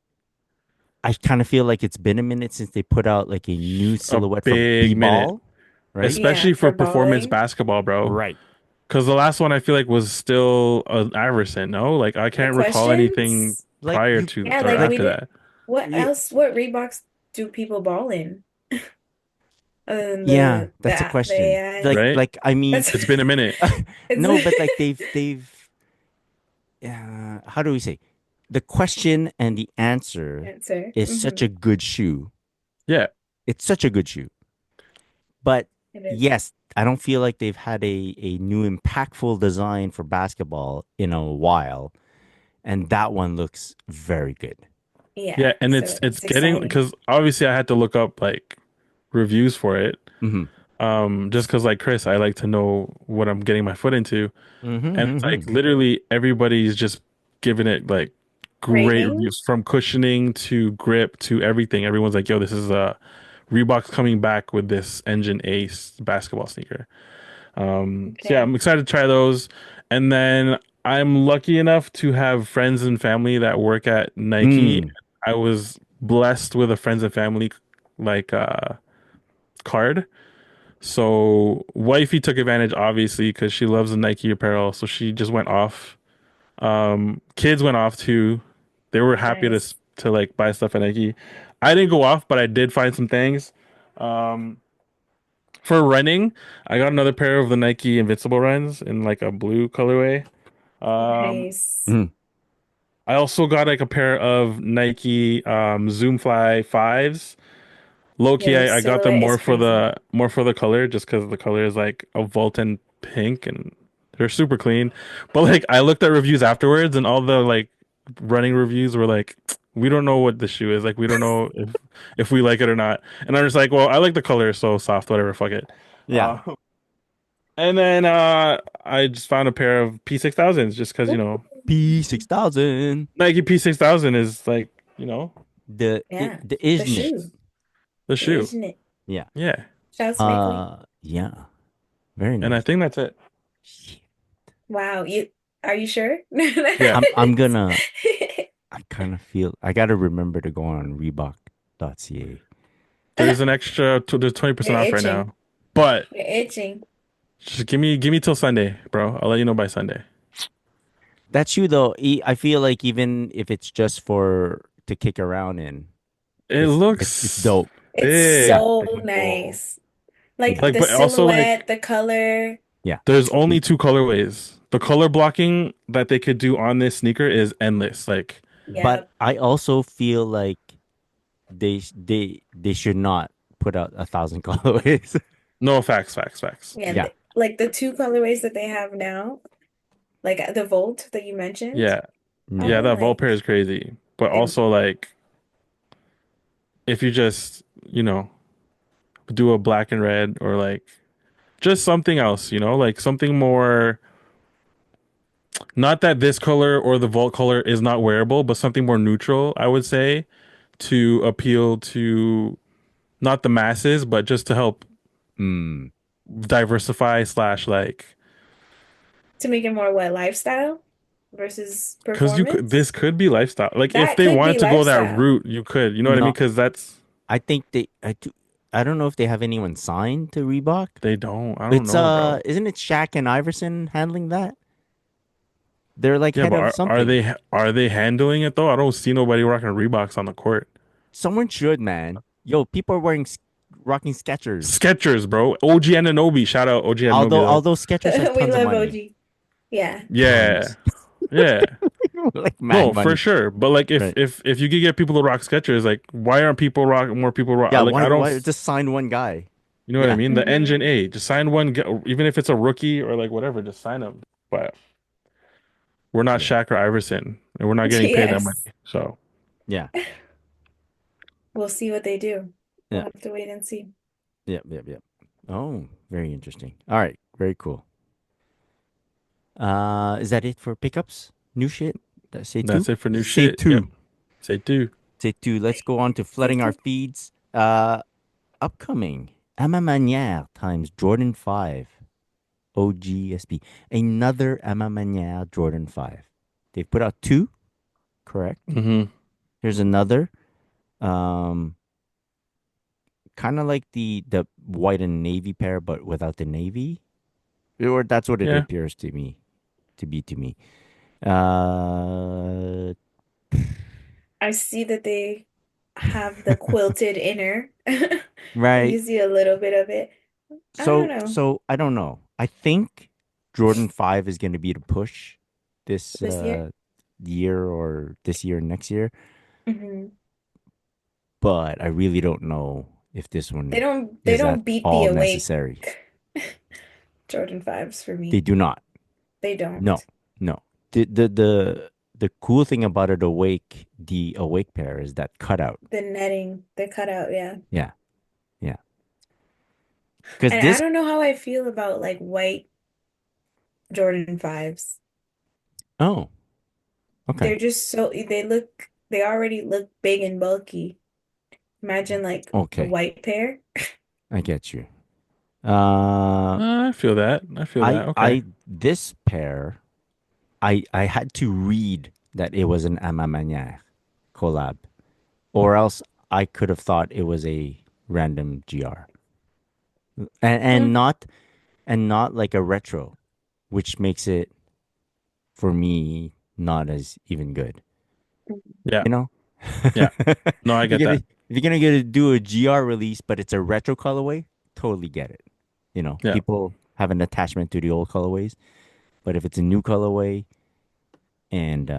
I kind of feel like it's been a minute since they put out like a new A silhouette for big minute, B-ball, right? Yeah, especially for for performance balling. basketball, bro. Right. Because the last one I feel like was still an Iverson. No, like I The can't recall anything questions? Like prior you to Yeah, or like like we after did. that. What yeah, else? What Reeboks do people ball in other than yeah, that's a the question. AI? Right? I mean That's It's been a minute. no, but like it's they've how do we say? The question and the answer answer. is such Hmm. a good shoe. Yeah. It's such a good shoe. But It is. yes, I don't feel like they've had a new impactful design for basketball in a while, and that one looks very good. Yeah, Yeah, and so it's it's getting exciting. because obviously I had to look up like reviews for it. Hmm. Just because like Chris, I like to know what I'm getting my foot into. And it's like Hmm. literally everybody's just giving it like great reviews Ratings? from cushioning to grip to everything. Everyone's like, yo, this is Reebok's coming back with this Engine Ace basketball sneaker. So yeah, Okay. I'm excited to try those. And then I'm lucky enough to have friends and family that work at Nike. Mm. I was blessed with a friends and family like card. So wifey took advantage obviously because she loves the Nike apparel. So she just went off. Kids went off too. They were happy Nice. to like buy stuff at Nike. I didn't go off, but I did find some things. Um, for running, I got another pair of the Nike Invincible runs in like a blue colorway. Um, Nice. Mm. I also got like a pair of Nike Zoom Fly fives. Low Yeah, key, the I got them silhouette is crazy. more for the color, just because the color is like a Vulcan pink and they're super clean. But like I looked at reviews afterwards, and all the like running reviews were like, we don't know what the shoe is. Like we don't know if we like it or not. And I'm just like, well, I like the color, so soft, whatever, fuck it. Yeah. Uh, And then I just found a pair of P6000s just because, P6000. Nike P6000 is like, Yeah, The the isn't it? shoe, the the shoe. isn't it? Yeah. Yeah. Shouts Sparkly. Yeah. Very And I nice. think that's it. Shit. Wow, you are you sure? Yeah. I'm gonna I kind of feel I gotta remember to go on Reebok.ca. There's 20% You're off right itching. now. But You're itching. just give me till Sunday, bro. I'll let you know by Sunday. That shoe though, I feel like even if it's just for to kick around in, It it's looks dope. It's Yeah. so sick, bro. nice. Like Yeah. Like, the but also silhouette, like the color. Yeah. there's only two colorways. The color blocking that they could do on this sneaker is endless. Like, But Yeah. I also feel like they should not put out 1,000 colorways. no facts, facts, facts. Yeah, Yeah. like the two colorways that they have now, like the Volt that you mentioned. Yeah. Yeah, Yeah. I'm that Vault pair like, is crazy. But and also like if you just, do a black and red or like just something else, like something more, not that this color or the Vault color is not wearable, but something more neutral, I would say, to appeal to not the masses, but just to help Mm. diversify slash like, to make it more what lifestyle versus because performance. this could be lifestyle. Like if That they could be wanted to go that lifestyle. route, you could, you know what I mean? No, Because I think I don't know if they have anyone signed to Reebok. they don't. I don't It's know, bro. isn't it Shaq and Iverson handling that? They're like Yeah, head but of something. are they handling it though? I don't see nobody rocking Reeboks on the court. Someone should, man. Yo, people are rocking Skechers. Skechers, bro. OG Ananobi. Shout out OG Ananobi though. Although Skechers has We tons of love money. OG. Yeah. Yeah. Tons. Yeah. Like mad No, for money. sure. But like if Right. if if you could get people to rock Skechers, like why aren't more people rock Yeah, like I don't why just sign one guy? you know what I Yeah. mean? The Hmm. engine A, just sign one even if it's a rookie or like whatever, just sign them. But we're not Yeah. Shaq or Iverson and we're not getting paid that money. Yes. So, Yeah. We'll see what they do. We'll Yeah. have to wait and see. Yep, yep, yep. Oh, very interesting. All right, very cool. Is that it for pickups? New shit? Say two? that's it for new Say shit. Yep. two. Say two. Say two. Let's go on to See flooding our too. feeds. Upcoming. Emma Manière times Jordan 5. OGSB. Another Emma Manière Jordan 5. They've put out two, correct? Mm-hmm. Here's another. Um, kind of like the white and navy pair, but without the navy. Or that's what it Yeah. appears to me to be to me. Uh, I see that they have the quilted inner. right. You see a little bit of it. I don't know So I don't know. I think Jordan 5 is going to be the push this this year. year or this year next year, Hmm. but I really don't know if this They one don't they is at don't beat the all awake necessary. Jordan 5s for They me. do not. They No. don't. No. The cool thing about the awake pair is that cutout. The netting, the cutout, yeah. Yeah. Yeah. Because And I this don't know how I feel about like white Jordan 5s. oh, okay. They're just they already look big and bulky. Imagine like a Okay. white pair. I get you. Uh I feel that. I feel that. Okay. this pair I had to read that it was an Ama Manière collab, or else I could have thought it was a random GR, and Mm. not like a retro, which makes it for me not as even good. Yeah. You know, Yeah. No, I get that. if you're gonna get to do a GR release, but it's a retro colorway, totally get it. You know, Yeah. people have an attachment to the old colorways, but if it's a new colorway and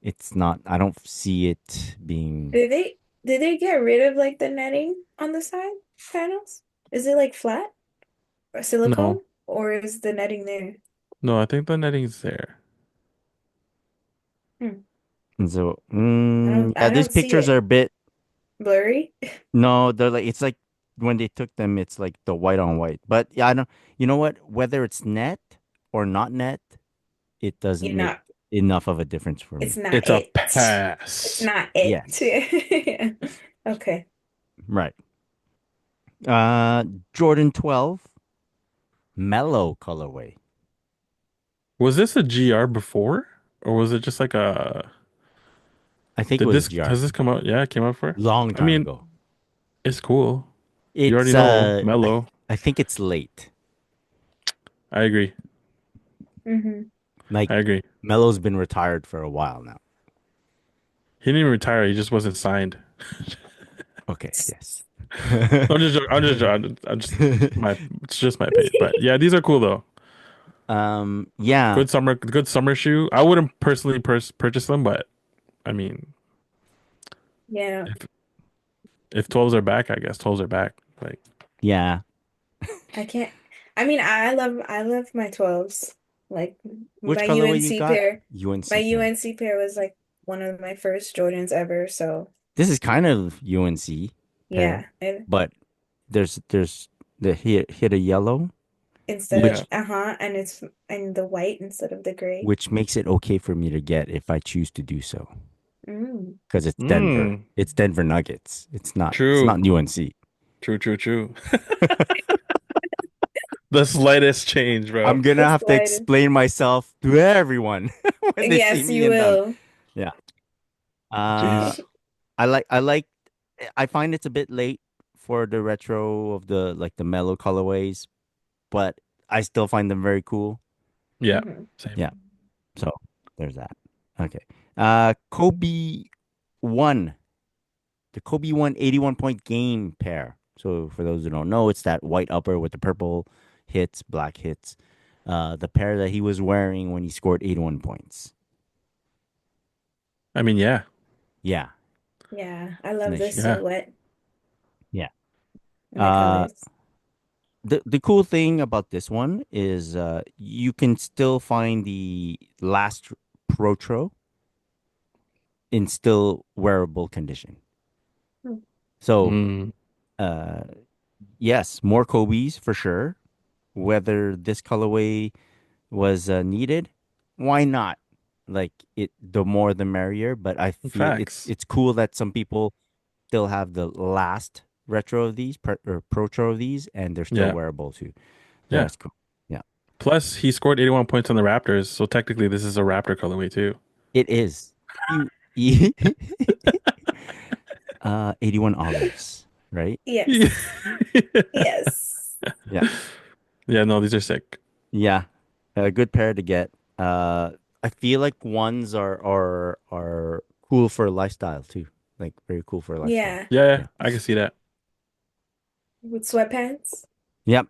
it's not, I don't see it being. Did they get rid of like the netting on the side panels? Is it like flat or silicone No. or is the netting there? No, I think the netting's there. Hmm. And so, I yeah, these don't see pictures are it. a bit. Blurry? No, they're like it's like when they took them, it's like the white on white. But yeah, I don't. You know what? Whether it's net or not net, it doesn't You're make not, enough of a difference for it's me. not It's a it. It's pass. not it. Yes, Yeah. Okay. right. Uh, Jordan 12 mellow colorway. Was this a GR before, or was it just like a? I think it Did was this GR has this come out? Yeah, it came out for. long I time mean, ago. it's cool. You already It's know Mellow. I think it's late. I agree. Hmm. Like I agree. Melo's been retired for a while now. He didn't even retire. He just wasn't signed. Okay, yes. I'm just my. It's just my opinion. But yeah, these are cool though. Yeah, Good summer shoe. I wouldn't personally purchase them, but I mean, Yeah. if if 12s are back, I guess 12s are back. Like, yeah. I can't. I mean, I love my 12s. Like Which my colorway you UNC got? pair. My UNC pair. UNC pair was like one of my first Jordans ever. So This is kind of UNC pair, yeah, and but there's the hit a yellow, instead of which yeah. and it's and the white instead of the gray. which makes it okay for me to get if I choose to do so. Mm. Because it's Denver. Mm, It's Denver Nuggets. It's true. not UNC. True. The slightest change, bro. I'm gonna The have to slightest. explain myself to everyone when they see Yes, me you in them. will. Yeah. Uh Jeez. I find it's a bit late for the retro of the like the mellow colorways, but I still find them very cool. Yeah. Hmm. Same. Yeah. So there's that. Okay. Kobe one. The Kobe one 81 point game pair. So for those who don't know, it's that white upper with the purple hits, black hits. The pair that he was wearing when he scored 81 points. I mean, yeah. Yeah. Yeah, I love Nice this shoe. Yeah. silhouette Yeah. and the Uh colors. the cool thing about this one is you can still find the last Protro in still wearable condition. Hmm. So Mm, uh yes, more Kobe's for sure. Whether this colorway was needed, why not? Like it, the more the merrier. But I feel facts. it's cool that some people still have the last retro of these or protro of these, and they're still Yeah. wearable too. So Yeah. that's cool. Yeah, Plus, he scored 81 points on the Raptors, so technically this is a Raptor colorway too. it is. You, 81 olives, right? Yeah. Yes. Yes. Yeah, Yeah, no, these are sick. yeah, a good pair to get. I feel like ones are cool for lifestyle too. Like very cool for lifestyle. Yeah. Yeah, Yeah. I can see that. With sweatpants. Yep.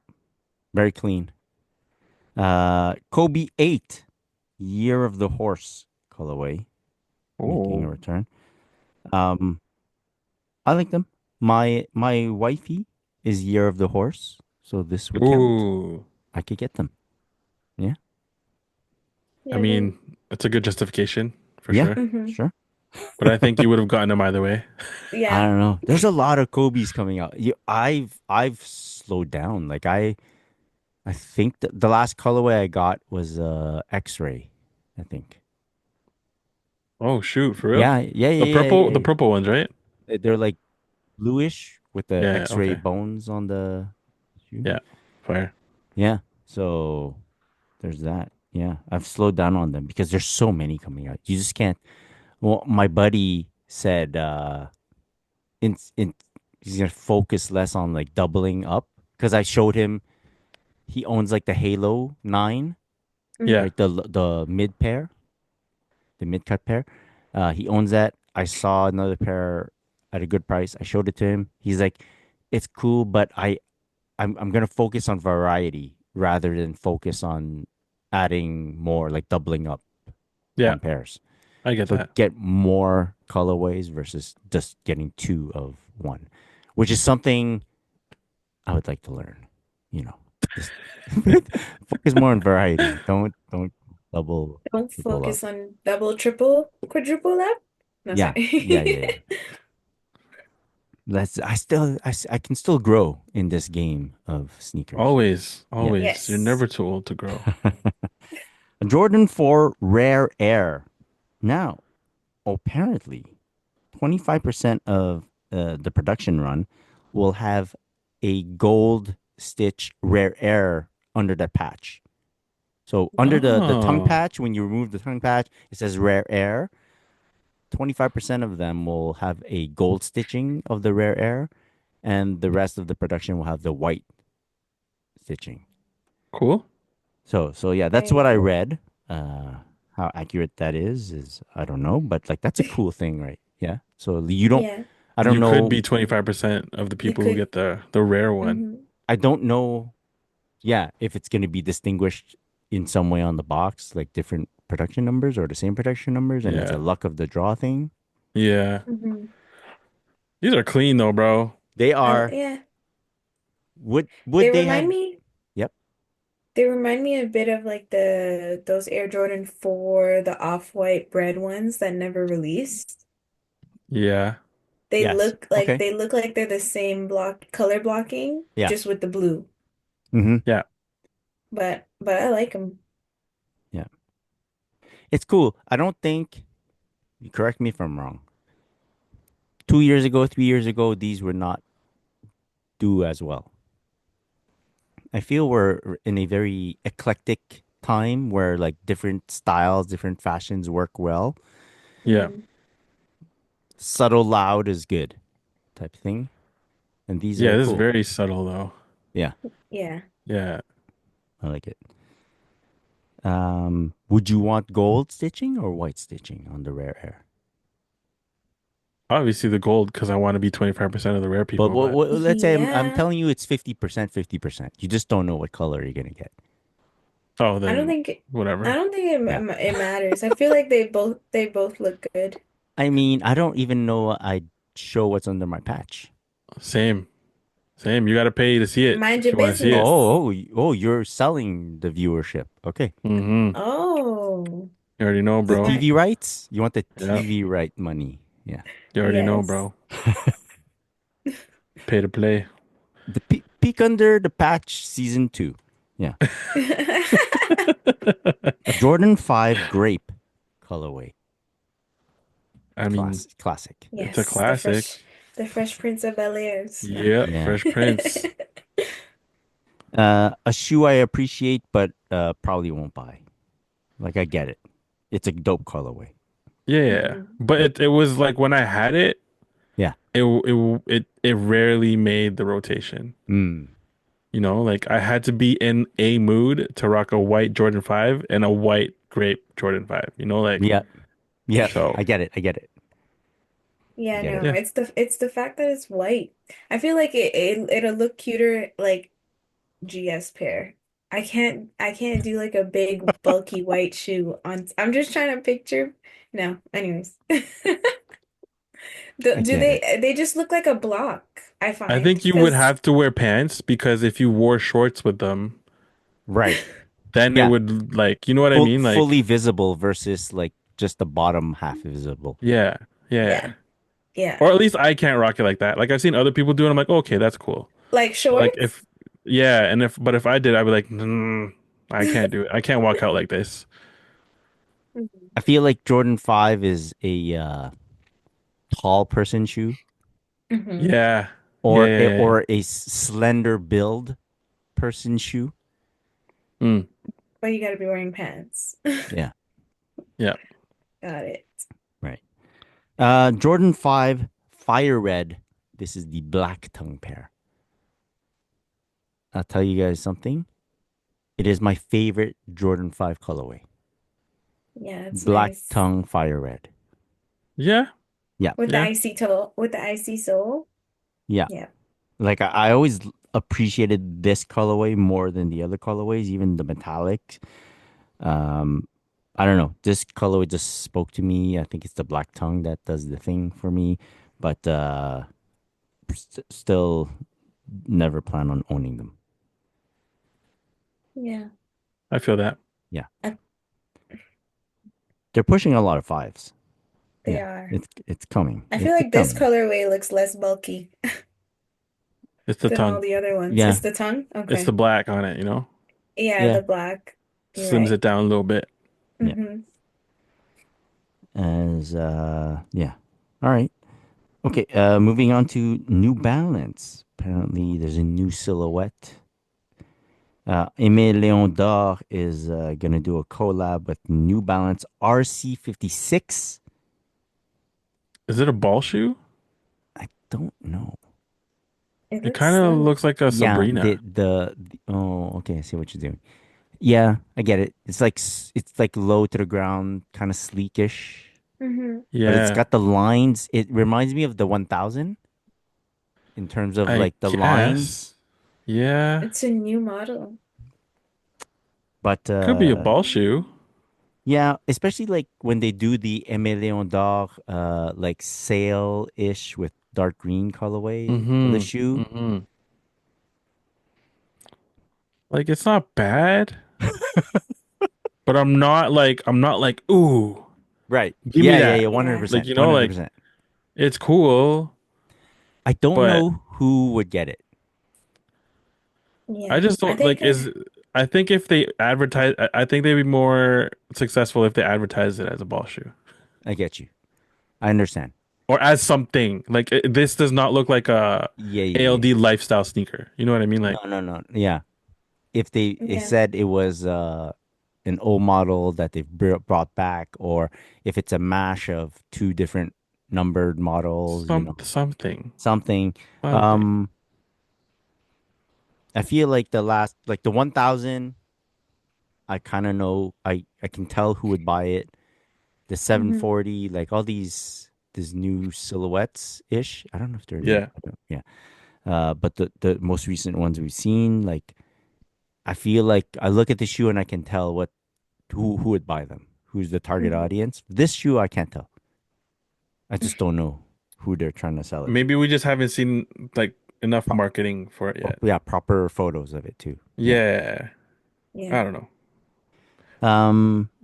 Very clean. Kobe 8, Year of the Horse colorway, making a Oh. return. Um, I like them. My wifey is Year of the Horse, so this would count. Ooh. I could get them. Yeah. I Yeah, then. mean, it's a good justification for Yeah, sure. Hmm. sure. But I think you would have gotten them either way. I Yeah. don't know. There's a lot of Kobe's coming out. I've slowed down. Like I think the last colorway I got was X-ray, I think. Oh shoot, for real? Yeah, yeah, yeah, yeah, The yeah, purple ones, right? yeah. They're like bluish with the Yeah, X-ray okay. bones on the shoe. Yeah. Fire. Yeah. So there's that. Yeah. I've slowed down on them because there's so many coming out. You just can't. Well, my buddy said in he's gonna focus less on like doubling up because I showed him he owns like the Halo 9, Hmm. Yeah. right? The mid pair, the mid cut pair. He owns that. I saw another pair at a good price. I showed it to him. He's like, it's cool, but I'm gonna focus on variety rather than focus on adding more, like doubling up Yeah. on pairs. I get So that. get more colorways versus just getting two of one, which is something I would like to learn. You know, just focus more on variety. Don't double Don't triple up. focus on double, triple, quadruple up. No, Yeah, sorry. yeah, yeah, yeah. I can still grow in this game of sneakers. Always, Yeah. always. You're Yes. never too old to grow. Jordan 4 Rare Air. Now, apparently, 25% of the production run will have a gold stitch Rare Air under that patch. So under the tongue Oh, patch, when you remove the tongue patch, it says Rare Air. 25% of them will have a gold stitching of the Rare Air, and the rest of the production will have the white stitching. cool. So yeah, that's Very what I cool. read. How accurate that is I don't know, but like that's a cool thing, right? Yeah. So you don't, Yeah, I don't You could know, be 25% of the you people who could. get the rare one. Hmm. I don't know. Yeah, if it's gonna be distinguished in some way on the box, like different production numbers or the same production numbers, and it's a Yeah. luck of the draw thing. Yeah. Hmm. These are clean though, bro. They are. Yeah, Would they they remind have? me. Yep. They remind me a bit of like those Air Jordan 4, the off-white bread ones that never released. Yeah. Yes. Okay. They look like they're the same block color blocking, Yeah. just with the blue. Mm-hmm. Yeah. But I like them. Yeah. It's cool. I don't think. Correct me if I'm wrong. 2 years ago, 3 years ago, these were not do as well. I feel we're in a very eclectic time where like different styles, different fashions work well. Yeah. Hmm. Subtle, loud is good type thing. And these Yeah, are this is cool. very subtle though. Yeah, Yeah. Yeah. I like it. Would you want gold stitching or white stitching on the rare air? Obviously the gold because I want to be 25% of the rare But people, but let's say I'm Yeah. telling you it's 50%, 50%. You just don't know what color you're gonna get. oh, I don't then think I whatever. don't think Yeah. it matters. I feel like they both look good. I mean, I don't even know I'd show what's under my patch. Same. Same. You got to pay to see it Mind if your you want to see it. business. You're selling the viewership. Okay. Mm-hmm. Oh, You already know, The bro. smart. TV rights? You want the Yeah. TV right money. Yeah. You already know, Yes. bro. Pay to play. The peek under the patch season 2. Yeah. Jordan 5 grape colorway. I mean, Classic. it's a Yes, classic. the Fresh Prince of Bel-Airs. No. Yeah, Yeah. Fresh Prince. A shoe I appreciate but probably won't buy. Like I get it. It's a dope colorway. Yeah, Hmm. but it was like when I had it, Yeah. it rarely made the rotation. Mm. You know, like I had to be in a mood to rock a white Jordan 5 and a white grape Jordan 5. You know, like Yeah. Yeah. so. I get it. I get it. I Yeah, get it. no, Yeah, it's the fact that it's white. I feel like it'll look cuter like GS pair. I can't do like a big bulky white shoe on. I'm just trying to picture. No, anyways. I Do get it. they just look like a block, I I find. think you would Because have to wear pants because if you wore shorts with them, Right. then it Yeah. would like, you know what I mean? Fully Like, visible versus like just the bottom half visible. yeah, yeah. yeah, yeah. Or at least I can't rock it like that. Like I've seen other people do it. I'm like, okay, that's cool. Like But like shorts? if, yeah, and if I did, I'd be like, I can't do it. I can't walk out like this. Mhm. I feel like Jordan 5 is a tall person shoe Hmm. Yeah, yeah, yeah, yeah. or a slender build person shoe. Mm, But you gotta be wearing pants. Yeah, yeah. Got it. right. Jordan 5 Fire Red. This is the black tongue pair. I'll tell you guys something. It is my favorite Jordan 5 colorway. Yeah, it's Black nice. tongue fire red. Yeah, Yeah, With the yeah. icy toe, with the icy sole. yeah. Yeah. Like I always appreciated this colorway more than the other colorways, even the metallic. Um, I don't know. This colorway just spoke to me. I think it's the black tongue that does the thing for me. But still, never plan on owning them. Yeah. I feel that. Yeah, I, they're pushing a lot of fives. They Yeah, are. it's coming. I feel It's like this coming. colorway looks less bulky It's the than all tongue. the other ones. Yeah, It's the tongue? It's the Okay. black on it, you know? Yeah, yeah. the black. You're Slims right. it down a little bit. Yeah. Mm-hmm. As yeah. All right. Okay, moving on to New Balance. Apparently there's a new silhouette. Aimé Leon d'Or is gonna do a collab with New Balance RC56. Is it a ball shoe? I don't know. It It looks kind of slim. looks like a Yeah, Sabrina. oh, okay, I see what you're doing. Yeah, I get it. It's like low to the ground, kind of sleekish, Mm-hmm. but it's Yeah, got the lines. It reminds me of the 1000 in terms of I like the lines, guess. Yeah, It's a new model. but could be a ball shoe. yeah, especially like when they do the Aimé Leon d'Or like sail-ish with dark green colorway for the Mm-hmm. shoe. Mm-hmm. Like it's not bad, but I'm not like, ooh, Right. give me Yeah, that. Yeah. Like 100%. you know, like 100%. it's cool, I don't but know who would get it. I Yeah. just I don't think like I think if they advertise I think they'd be more successful if they advertise it as a ball shoe I get you. I understand. or as something. Like this does not look like a Yeah, yeah, yeah. ALD lifestyle sneaker. You know what I mean? No, Like no, no. Yeah. If they yeah. said it was an old model that they've brought back, or if it's a mash of two different numbered models, something. something. Something. Um, I feel like like the 1000, I kind of know, I can tell who would buy it. The Mm-hmm. 740, like all these new silhouettes ish. I don't know if they're new. Yeah. Yeah. But the most recent ones we've seen, like I feel like I look at the shoe and I can tell who would buy them, who's the target Mm-hmm. audience. This shoe I can't tell. I just don't know who they're trying to sell it to. Maybe we just haven't seen like enough Pro- marketing for it yet. yeah, proper photos of it too. Yeah. Yeah. Yeah. I don't know.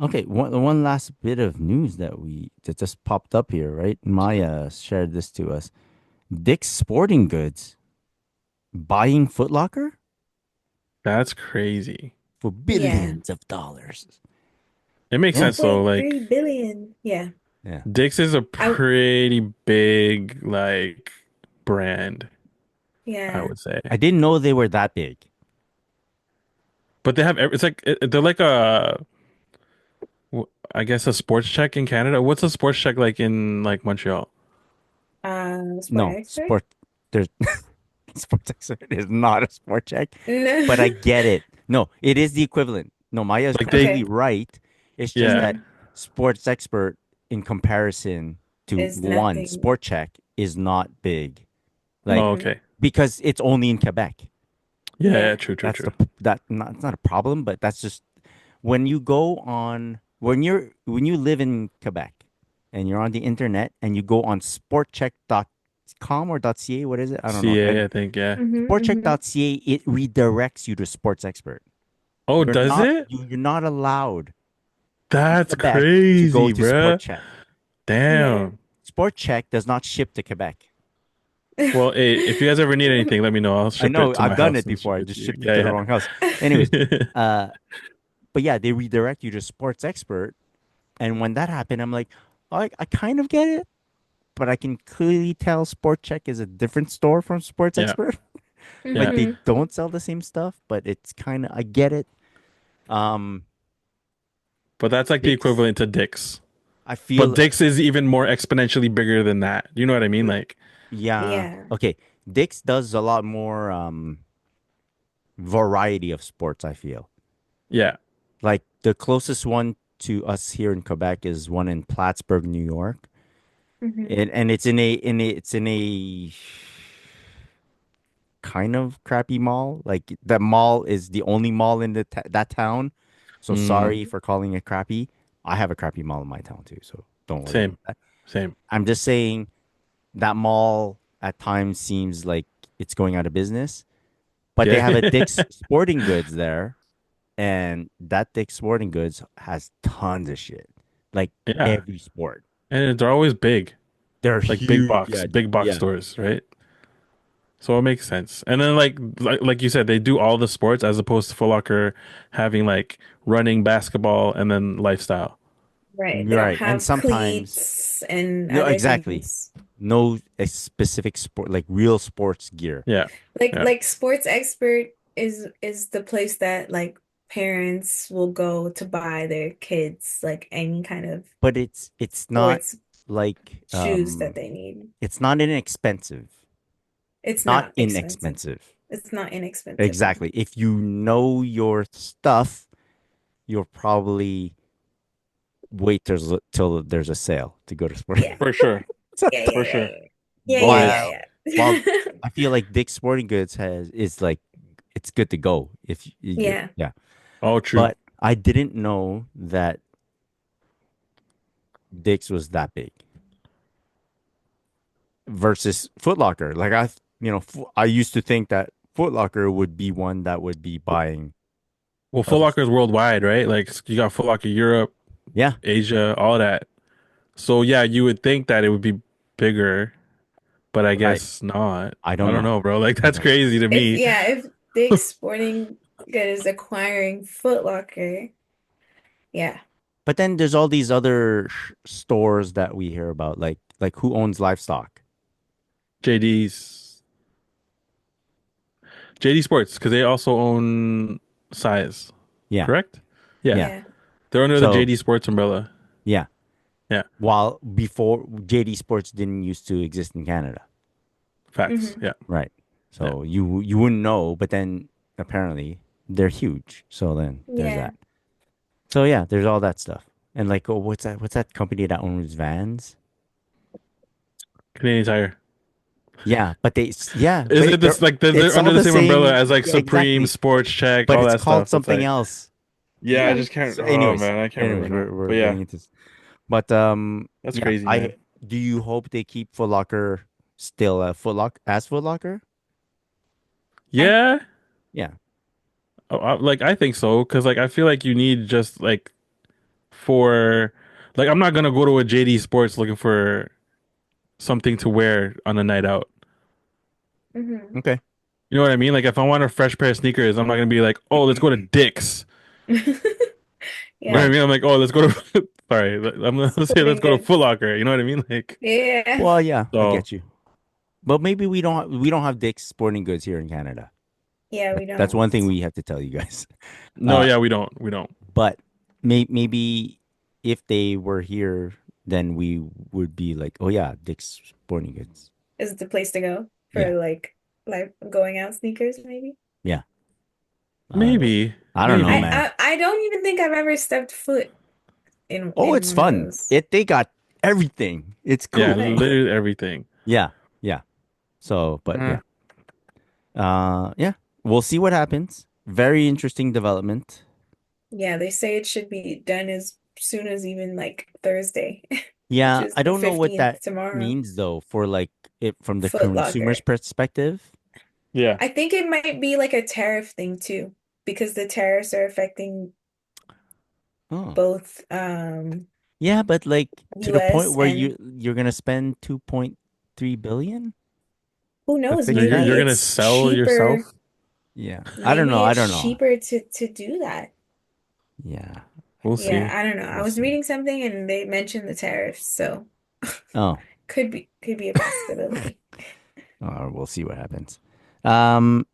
Okay, one last bit of news that just popped up here, right? Maya shared this to us. Dick's Sporting Goods buying Foot Locker That's crazy. for Yeah. billions of dollars. It makes Yeah. sense though. 2.3 Like billion. Yeah. Yeah. Dick's is a I pretty big like brand, I yeah. would say. I didn't know they were that big. But they have it's like they're like a I guess a sports check in Canada. What's a sports check like in like Montreal? Sport No, expert? sport. There's sports expert is not a sport check, but I No. get it. No, it is the equivalent. No, Maya is Like they completely Okay. right. It's just yeah. that Mm-hmm. sports expert in comparison to Is one nothing. sport check is not big. Like Oh, Mm-hmm. okay. because it's only in Quebec. Yeah, yeah, Yeah. true, true, That's true. that not it's not a problem, but that's just when you go on when you live in Quebec and you're on the internet and you go on sportcheck.com or .ca, what is it? I don't know. CA, I think, yeah. Mm-hmm. Mm-hmm. Sportcheck.ca, it redirects you to sports expert. Oh, does it? You're not allowed in That's Quebec to go crazy, to bruh. Sportcheck. Yeah. Damn. Sportcheck does not ship to Quebec. Well, hey, if you guys ever need anything, let me know. I'll I ship it know to I've my done house it and ship before. I it to just you. shipped it to the Yeah, wrong house. Anyways, yeah. but yeah, they redirect you to sports expert. And when that happened, I'm like, I kind of get it, but I can clearly tell Sport Check is a different store from Sports Yeah, Expert. yeah. Like they Mm-hmm. don't sell the same stuff, but it's kind of I get it. Um, But that's like the Dick's, equivalent to Dick's. I But feel Dick's is even more exponentially bigger than that. You know what I mean? Like, yeah, Yeah. okay. Dick's does a lot more variety of sports. I feel yeah. like the closest one to us here in Quebec is one in Plattsburgh, New York, Mm-hmm. and it's in a kind of crappy mall. Like that mall is the only mall in that town. So Mm, sorry Mm-hmm. for calling it crappy. I have a crappy mall in my town too, so don't worry same, about that. same. I'm just saying that mall at times seems like it's going out of business, but they Yeah. have a Dick's Sporting Goods there, and that Dick's Sporting Goods has tons of shit, like Yeah. every sport. And they're always big, They're like huge. Yeah, big box yeah. stores, right? So it makes sense. And then like you said, they do all the sports as opposed to Foot Locker having like running, basketball, and then lifestyle. Right. They don't Right. And have sometimes cleats and no, other exactly. things. No a specific sport like real sports gear. Yeah. Like Yeah. Sports Expert is the place that like parents will go to buy their kids like any kind of But it's not sports like shoes that they need. it's not inexpensive. It's Not not expensive. inexpensive. It's not inexpensive. No. Exactly. If you know your stuff, you'll probably wait till there's a sale to go to sport. Yeah. For sure. Yeah, For yeah, yeah, sure. yeah. Yeah, yeah, while yeah, while yeah. I feel like Dick's Sporting Goods has is like it's good to go if you Yeah. yeah. Oh, true. But I didn't know that Dick's was that big versus Foot Locker. Like I used to think that Foot Locker would be one that would be buying Well, Foot other Locker stuff. is worldwide, right? Like you got Foot Locker Europe, Yeah, Asia, all that. So yeah, you would think that it would be bigger, but I right. guess not. I I don't don't know. know, bro. Like I that's don't know. crazy to If me. yeah, if Dick's Sporting Goods is acquiring Foot Locker, yeah. But then there's all these other stores that we hear about, like who owns livestock? JD's JD Sports because they also own Size, Yeah, correct? Yeah, yeah. Yeah. they're under the So JD Sports umbrella. yeah, Yeah, while before JD Sports didn't used to exist in Canada, facts. Hmm. Yeah, right? yeah. So you wouldn't know, but then apparently they're huge. So then there's Yeah. that. So yeah, there's all that stuff. And like, oh, what's that? What's that company that owns Vans? Canadian Tire. Yeah, but yeah, Is but it this like they're it's all under the the same umbrella same. as like Yeah, Supreme, exactly. Sports Check, But all it's that called stuff? It's something like, else. yeah, I Yeah. just can't. So Oh anyways, man, I can't anyways, remember now. we're But yeah, getting into this. But that's yeah, crazy, I man. do you hope they keep Foot Locker still as Foot Locker? I Yeah, Yeah. like I think so because like I feel like you need just like for like I'm not gonna go to a JD Sports looking for something to wear on a night out. hmm Okay. You know what I mean? Like if I want a fresh pair of sneakers, I'm not gonna be like, oh, let's go to Dick's. You know what I Yeah. Right. mean? I'm like, oh, let's go to. Sorry, I'm gonna say let's Sporting go to Foot goods. Locker. You know what I mean? Like, Yeah. Well, yeah, I so get you. But maybe we don't have Dick's Sporting Goods here in Canada. Yeah, we That's one thing don't. we have to tell you guys. no, Uh, yeah, we don't. but maybe if they were here, then we would be like, oh yeah, Dick's Sporting Goods. Is the place to go Yeah, for like going out sneakers, maybe? yeah. Uh, Maybe, I don't know, maybe. man. I don't even think I've ever stepped foot Oh, in it's one of fun. those. They got everything. It's Yeah, cool. Nice. literally everything. Yeah, yeah. So, but Mm. yeah, yeah. We'll see what happens. Very interesting development. Yeah, they say it should be done as soon as even like Thursday, which Yeah, is I the don't know what 15th that tomorrow. means though for like it from the Foot consumer's Locker. perspective. Yeah, I think it might be like a tariff thing too, because the tariffs are affecting Oh. both Yeah, but like to the point US where and you're gonna spend 2.3 billion who to knows, fix you're that? maybe gonna it's sell yourself. cheaper. Yeah. I don't know. Maybe I it's don't know. cheaper to do that. Yeah. We'll Yeah, see. I don't know. I We'll was see. reading something and they mentioned the tariffs, so Oh, could be a possibility. we'll see what happens. Um,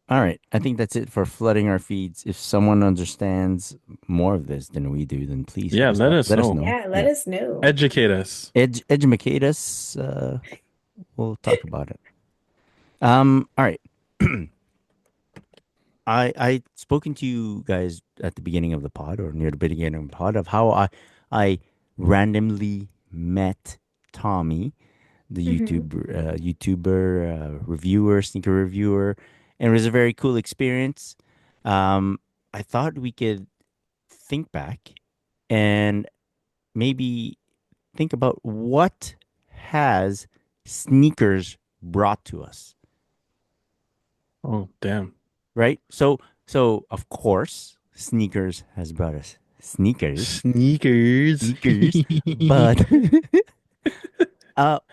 all right. I think that's it for flooding our feeds. If someone understands more of this than we do, then please hit Yeah, us let up. us Let us know. know. Yeah, let Yeah. us know. Educate us. Educate us. We'll talk about it. All right. I spoken to you guys at the beginning of the pod or near the beginning of the pod of how I randomly met Tommy, the Hmm. YouTuber reviewer, sneaker reviewer, and it was a very cool experience. I thought we could think back and maybe think about what has sneakers brought to us, Oh, damn. right? So of course, sneakers has brought us Sneakers. Sneakers. Sneakers. But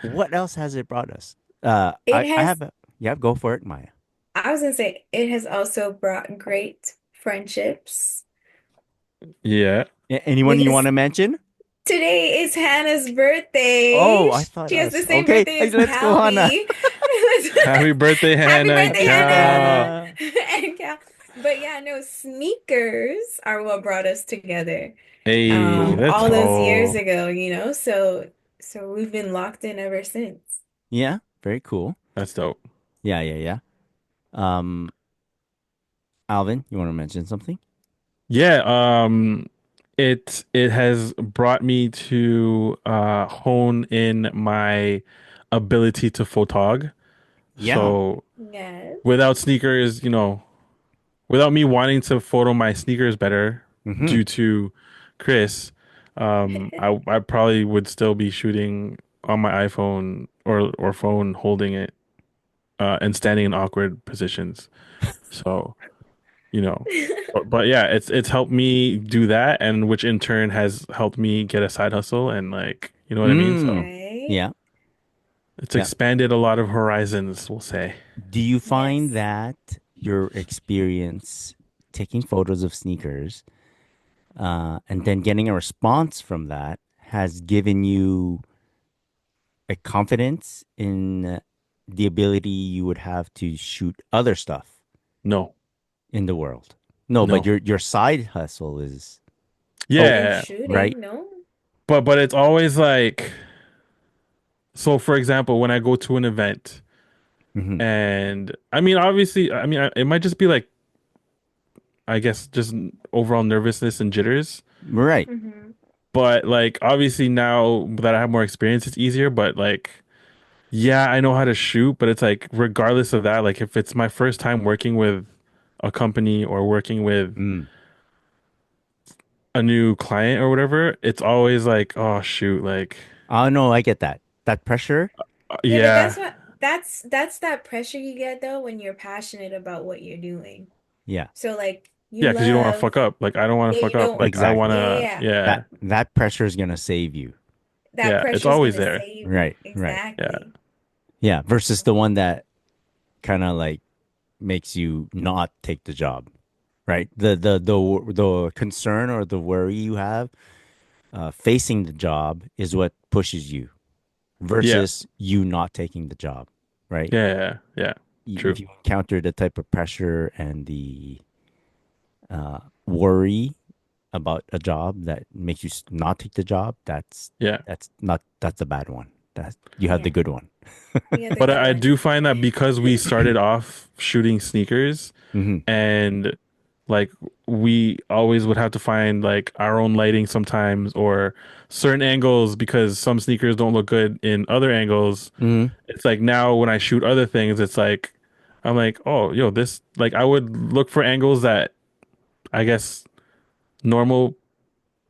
what else has it brought us? It I has, have a, yeah, go for it, Maya. I was gonna say, it has also brought great friendships Yeah. Anyone you want because to mention? today is Hannah's birthday. Oh, I thought She has the us. same Okay, birthday as let's go, Hannah. Calvi. Happy birthday, Happy Hannah and birthday, Happy birthday, Hannah! Cal. Hannah. And Cal. But yeah, no, sneakers are what brought us together. Hey, let's All those years go. ago, so we've been locked in ever since. Yeah, very cool. That's dope. Yeah, yeah, yeah. Um, Alvin, you want to mention something? Yeah, it has brought me to hone in my ability to photog. Yeah. So Yes. without sneakers, without me wanting to photo my sneakers better Mm-hmm. due to Chris, I probably would still be shooting on my iPhone or phone holding it and standing in awkward positions. So, you know, but yeah, it's helped me do that, and which in turn has helped me get a side hustle and like, you know what I mean? So Mm. Right? Yeah, it's yeah. expanded a lot of horizons, we'll say. Do you find Yes. that your experience taking photos of sneakers and then getting a response from that has given you a confidence in the ability you would have to shoot other stuff No, in the world? No, but no. your side hustle is oh, In Yeah, right. shooting, no? but it's always like, so for example, when I go to an event Hmm. and I mean obviously it might just be like I guess just overall nervousness and jitters. Right. Mm-hmm. But like obviously now that I have more experience, it's easier. But like, yeah, I know how to shoot, but it's like regardless of that, like if it's my first time working with a company or working with Mm. a new client or whatever, it's always like, oh shoot, like Oh no, I get that. That pressure. Yeah, but yeah, that's that pressure you get though when you're passionate about what you're doing. Yeah. So like you yeah, because you don't want to love, fuck up. Like I don't want to yeah, fuck you up. don't, Like I want Exactly. yeah, yeah, to, yeah. yeah, That pressure is gonna save you. That yeah, it's pressure is always gonna there. save you. Right. Right. Yeah, Exactly. Yeah. Versus the one that kind of like makes you not take the job. Right. The concern or the worry you have facing the job is what pushes you yeah, versus you not taking the job. Right. yeah, yeah, yeah. True. If you encounter the type of pressure and the worry about a job that makes you not take the job, Yeah. that's the bad one. That you have the Yeah. good one. You got the But good I one. do find that because we started off shooting sneakers Hmm. and like we always would have to find like our own lighting sometimes or certain angles because some sneakers don't look good in other angles. Hmm. It's like now when I shoot other things, it's like I'm like, oh, yo, this like I would look for angles that I guess normal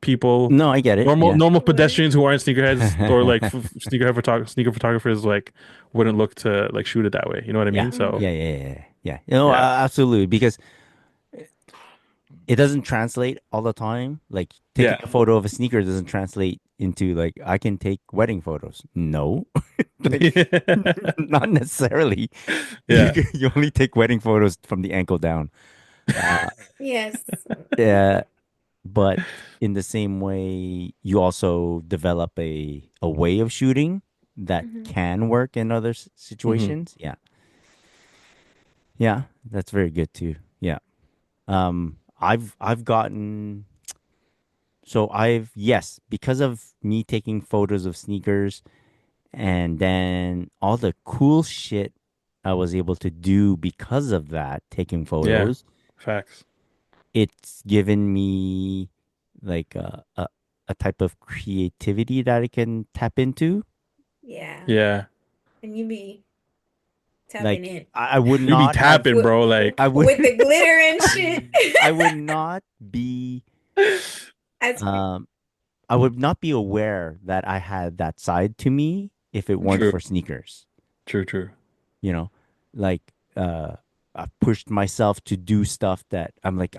people, No, I get it. normal Yeah. normal Would. pedestrians who aren't sneakerheads or like sneaker photographers like wouldn't look to like shoot it that way. You know what I Yeah. mean? So Yeah. Mm-hmm. Yeah. Yeah. Yeah. Yeah. You know, yeah, absolutely. Because it doesn't translate all the time. Like taking yeah, a photo of a sneaker doesn't translate into like I can take wedding photos. No, like not necessarily. You yeah, you only take wedding photos from the ankle down. Uh, Yes. yeah, but in the same way, you also develop a way of shooting that Mm-hmm. can work in other hmm situations. Yeah, yeah, that's very good too. Yeah. I've gotten so I've yes, because of me taking photos of sneakers and then all the cool shit I was able to do because of that, taking yeah, photos, facts. it's given me like a type of creativity that I can tap into. Yeah. Yeah, And you be tapping Like in I would you be not have tapping, with, bro. Like I would with the glitter and shit. I would not be As um I would not be aware that I had that side to me if it weren't true, for sneakers. true, true. You know, like I pushed myself to do stuff that I'm like,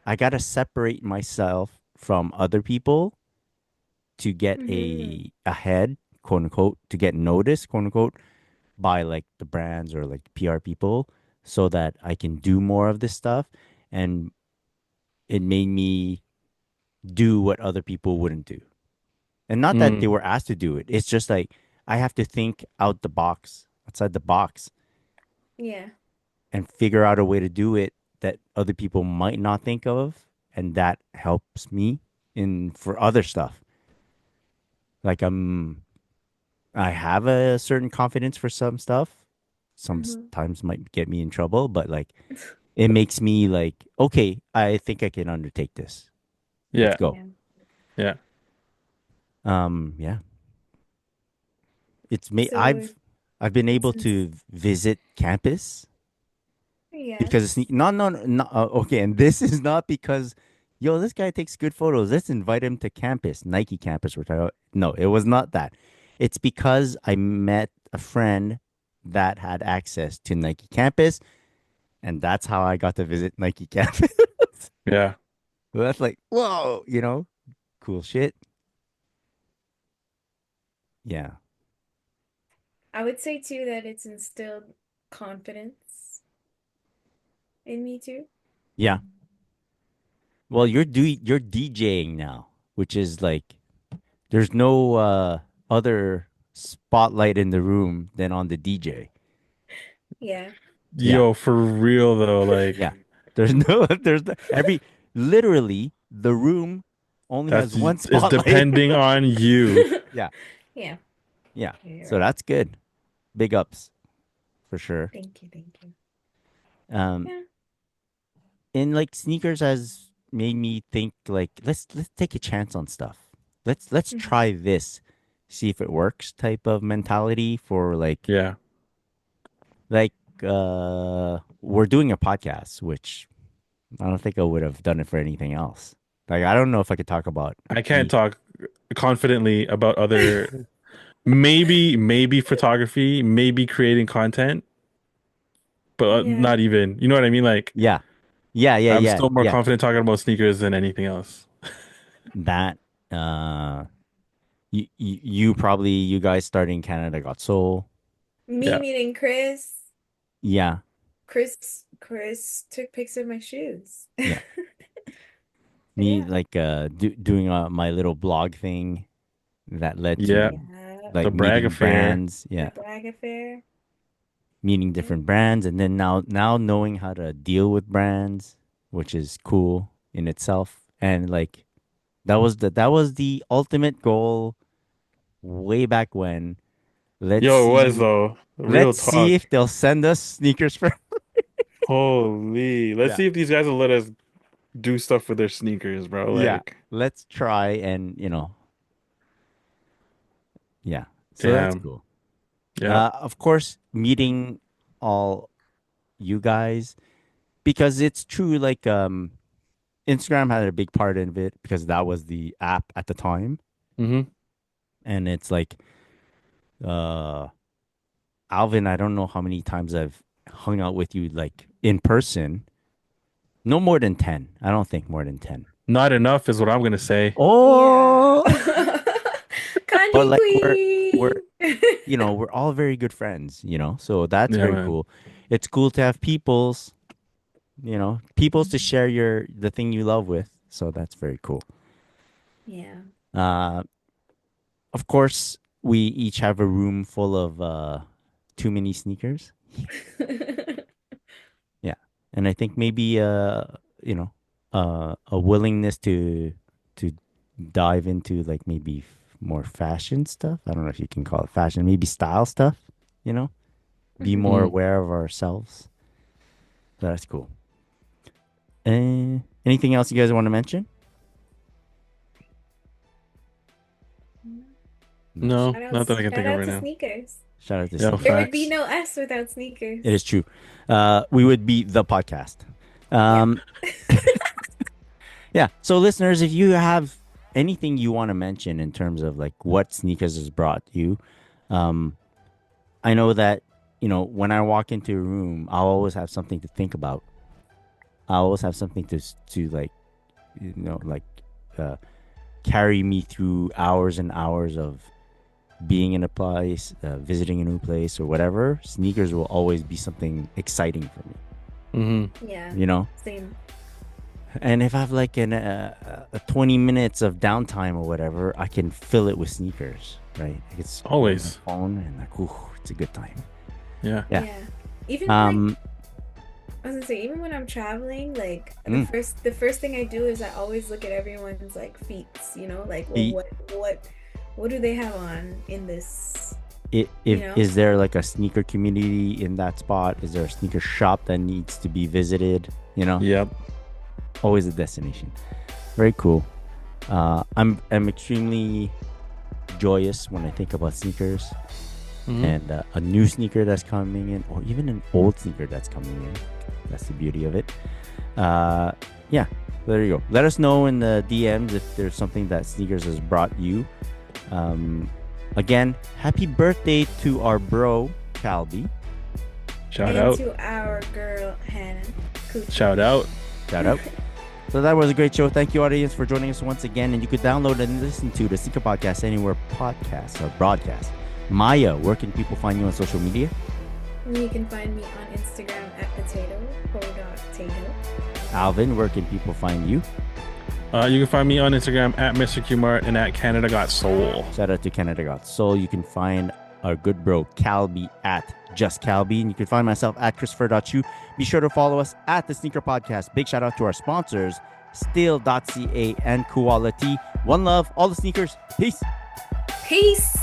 I gotta separate myself from other people to get Mm-hmm. a head, quote unquote, to get noticed, quote unquote, by like the brands or like PR people, so that I can do more of this stuff. And it made me do what other people wouldn't do. And not that they Mm, were asked to do it. It's just like I have to think out the box, outside the box, Yeah. and figure out a way to do it that other people might not think of, and that helps me in for other stuff. Like I have a certain confidence for some stuff. Mm-hmm. Sometimes might get me in trouble, but like it makes me like, okay, I think I can undertake this. Let's yeah, go. Yeah. yeah. Yeah. It's me. So I've been able since to visit campus because it's yes. no, okay, and this is not because yo, this guy takes good photos. Let's invite him to campus, Nike campus. Which I no, it was not that. It's because I met a friend that had access to Nike campus, and that's how I got to visit Nike campus. Yeah. So that's like whoa, cool shit. Yeah, I would say too that it's instilled confidence in me too. yeah. Well, you're DJing now, which is like there's no other spotlight in the room than on the DJ. Yeah. Yeah, Yo, for real though, yeah. like There's no every literally the room only has that's one it's spotlight. depending on you. Yeah, Yeah. yeah. You're So right. that's good. Big ups for sure. Thank you. Thank you. Um, Yeah. and like sneakers has made me think like let's take a chance on stuff. Let's Hmm. try this, see if it works type of mentality for Yeah. like we're doing a podcast, which I don't think I would have done it for anything else. Like I don't know if I could talk about I can't any. talk confidently about other maybe photography, maybe creating content, but Yeah. not even. You know what I mean? Like Yeah, yeah, yeah, I'm yeah, still more yeah. confident talking about sneakers than anything else. That you probably you guys starting Canada got soul. Me Yeah. meeting Chris. Yeah, Chris took pics of my shoes. yeah. So Me yeah. like doing my little blog thing that led Yeah. to Yeah. The like brag meeting affair. brands. The Yeah, brag affair. meeting Yeah. different brands, and then now knowing how to deal with brands, which is cool in itself. And like that was the ultimate goal way back when. Let's Yo, it was see though. Real let's see talk. if they'll send us sneakers for Holy. Let's yeah. see if these guys will let us do stuff with their sneakers, bro. Yeah. Like, Let's try and, yeah. So that's damn. cool. Yeah. Of course, meeting all you guys because it's true like Instagram had a big part in it because that was the app at the time Hmm. and it's like uh Alvin, I don't know how many times I've hung out with you like in person. No more than 10. I don't think more than 10. Not enough is what I'm gonna say. Yeah. Oh, but Kanji like we're queen. we're all very good friends. So that's Yeah, very man. cool. It's cool to have peoples to share the thing you love with. So that's very cool. Yeah. Uh, of course, we each have a room full of too many sneakers. Yeah, and I think maybe a willingness to dive into like maybe more fashion stuff. I don't know if you can call it fashion, maybe style stuff. You know, be more Mhm. Mm. aware of ourselves. So that's cool. Anything else you guys want to mention? No. No, not that I can Shout think of out right to now. sneakers. Shout out to Yeah, There sneakers. would be facts. no us without It is sneakers. true. We would be the podcast. Yep. Um, yeah. So, listeners, if you have anything you want to mention in terms of like what sneakers has brought you, um, I know that when I walk into a room, I'll always have something to think about. I always have something to like, like uh, carry me through hours and hours of being in a place, visiting a new place, or whatever. Sneakers will always be something exciting for me. Mm-hmm. Yeah, You know, same. and if I have like a 20 minutes of downtime or whatever, I can fill it with sneakers. Right? I can scroll on my Always. phone and like, ooh, it's a good time. Yeah. Yeah. Yeah. Even like Um. I was gonna say, even when I'm traveling, like Mm. the first thing I do is I always look at everyone's like feet, like, well, E- what do they have on in this, If is there like a sneaker community in that spot? Is there a sneaker shop that needs to be visited? Yep. Always a destination. Very cool. I'm extremely joyous when I think about sneakers Mm-hmm. and a new sneaker that's coming in, or even an old sneaker that's coming in. That's the beauty of it. Yeah, there you go. Let us know in the DMs if there's something that sneakers has brought you. Again, happy birthday to our bro Calby. Shout and out. to our girl Hannah Coochie. Shout out. Shout out. So that was a great show. Thank you, audience, for joining us once again. And you could download and listen to the Sneaker Podcast anywhere podcasts are broadcast. Maya, where can people find you on social media? You can find me on Instagram at potato. Alvin, where can people find you? You can find me on Instagram at Mr. Qmart and at Canada Got Soul. Shout out to Canada Got Soul. You can find our good bro Calby at Just Calby. And you can find myself at Christopher.chu. Be sure to follow us at the Sneaker Podcast. Big shout out to our sponsors, Still.ca and Quality. One love, all the sneakers. Peace. Peace.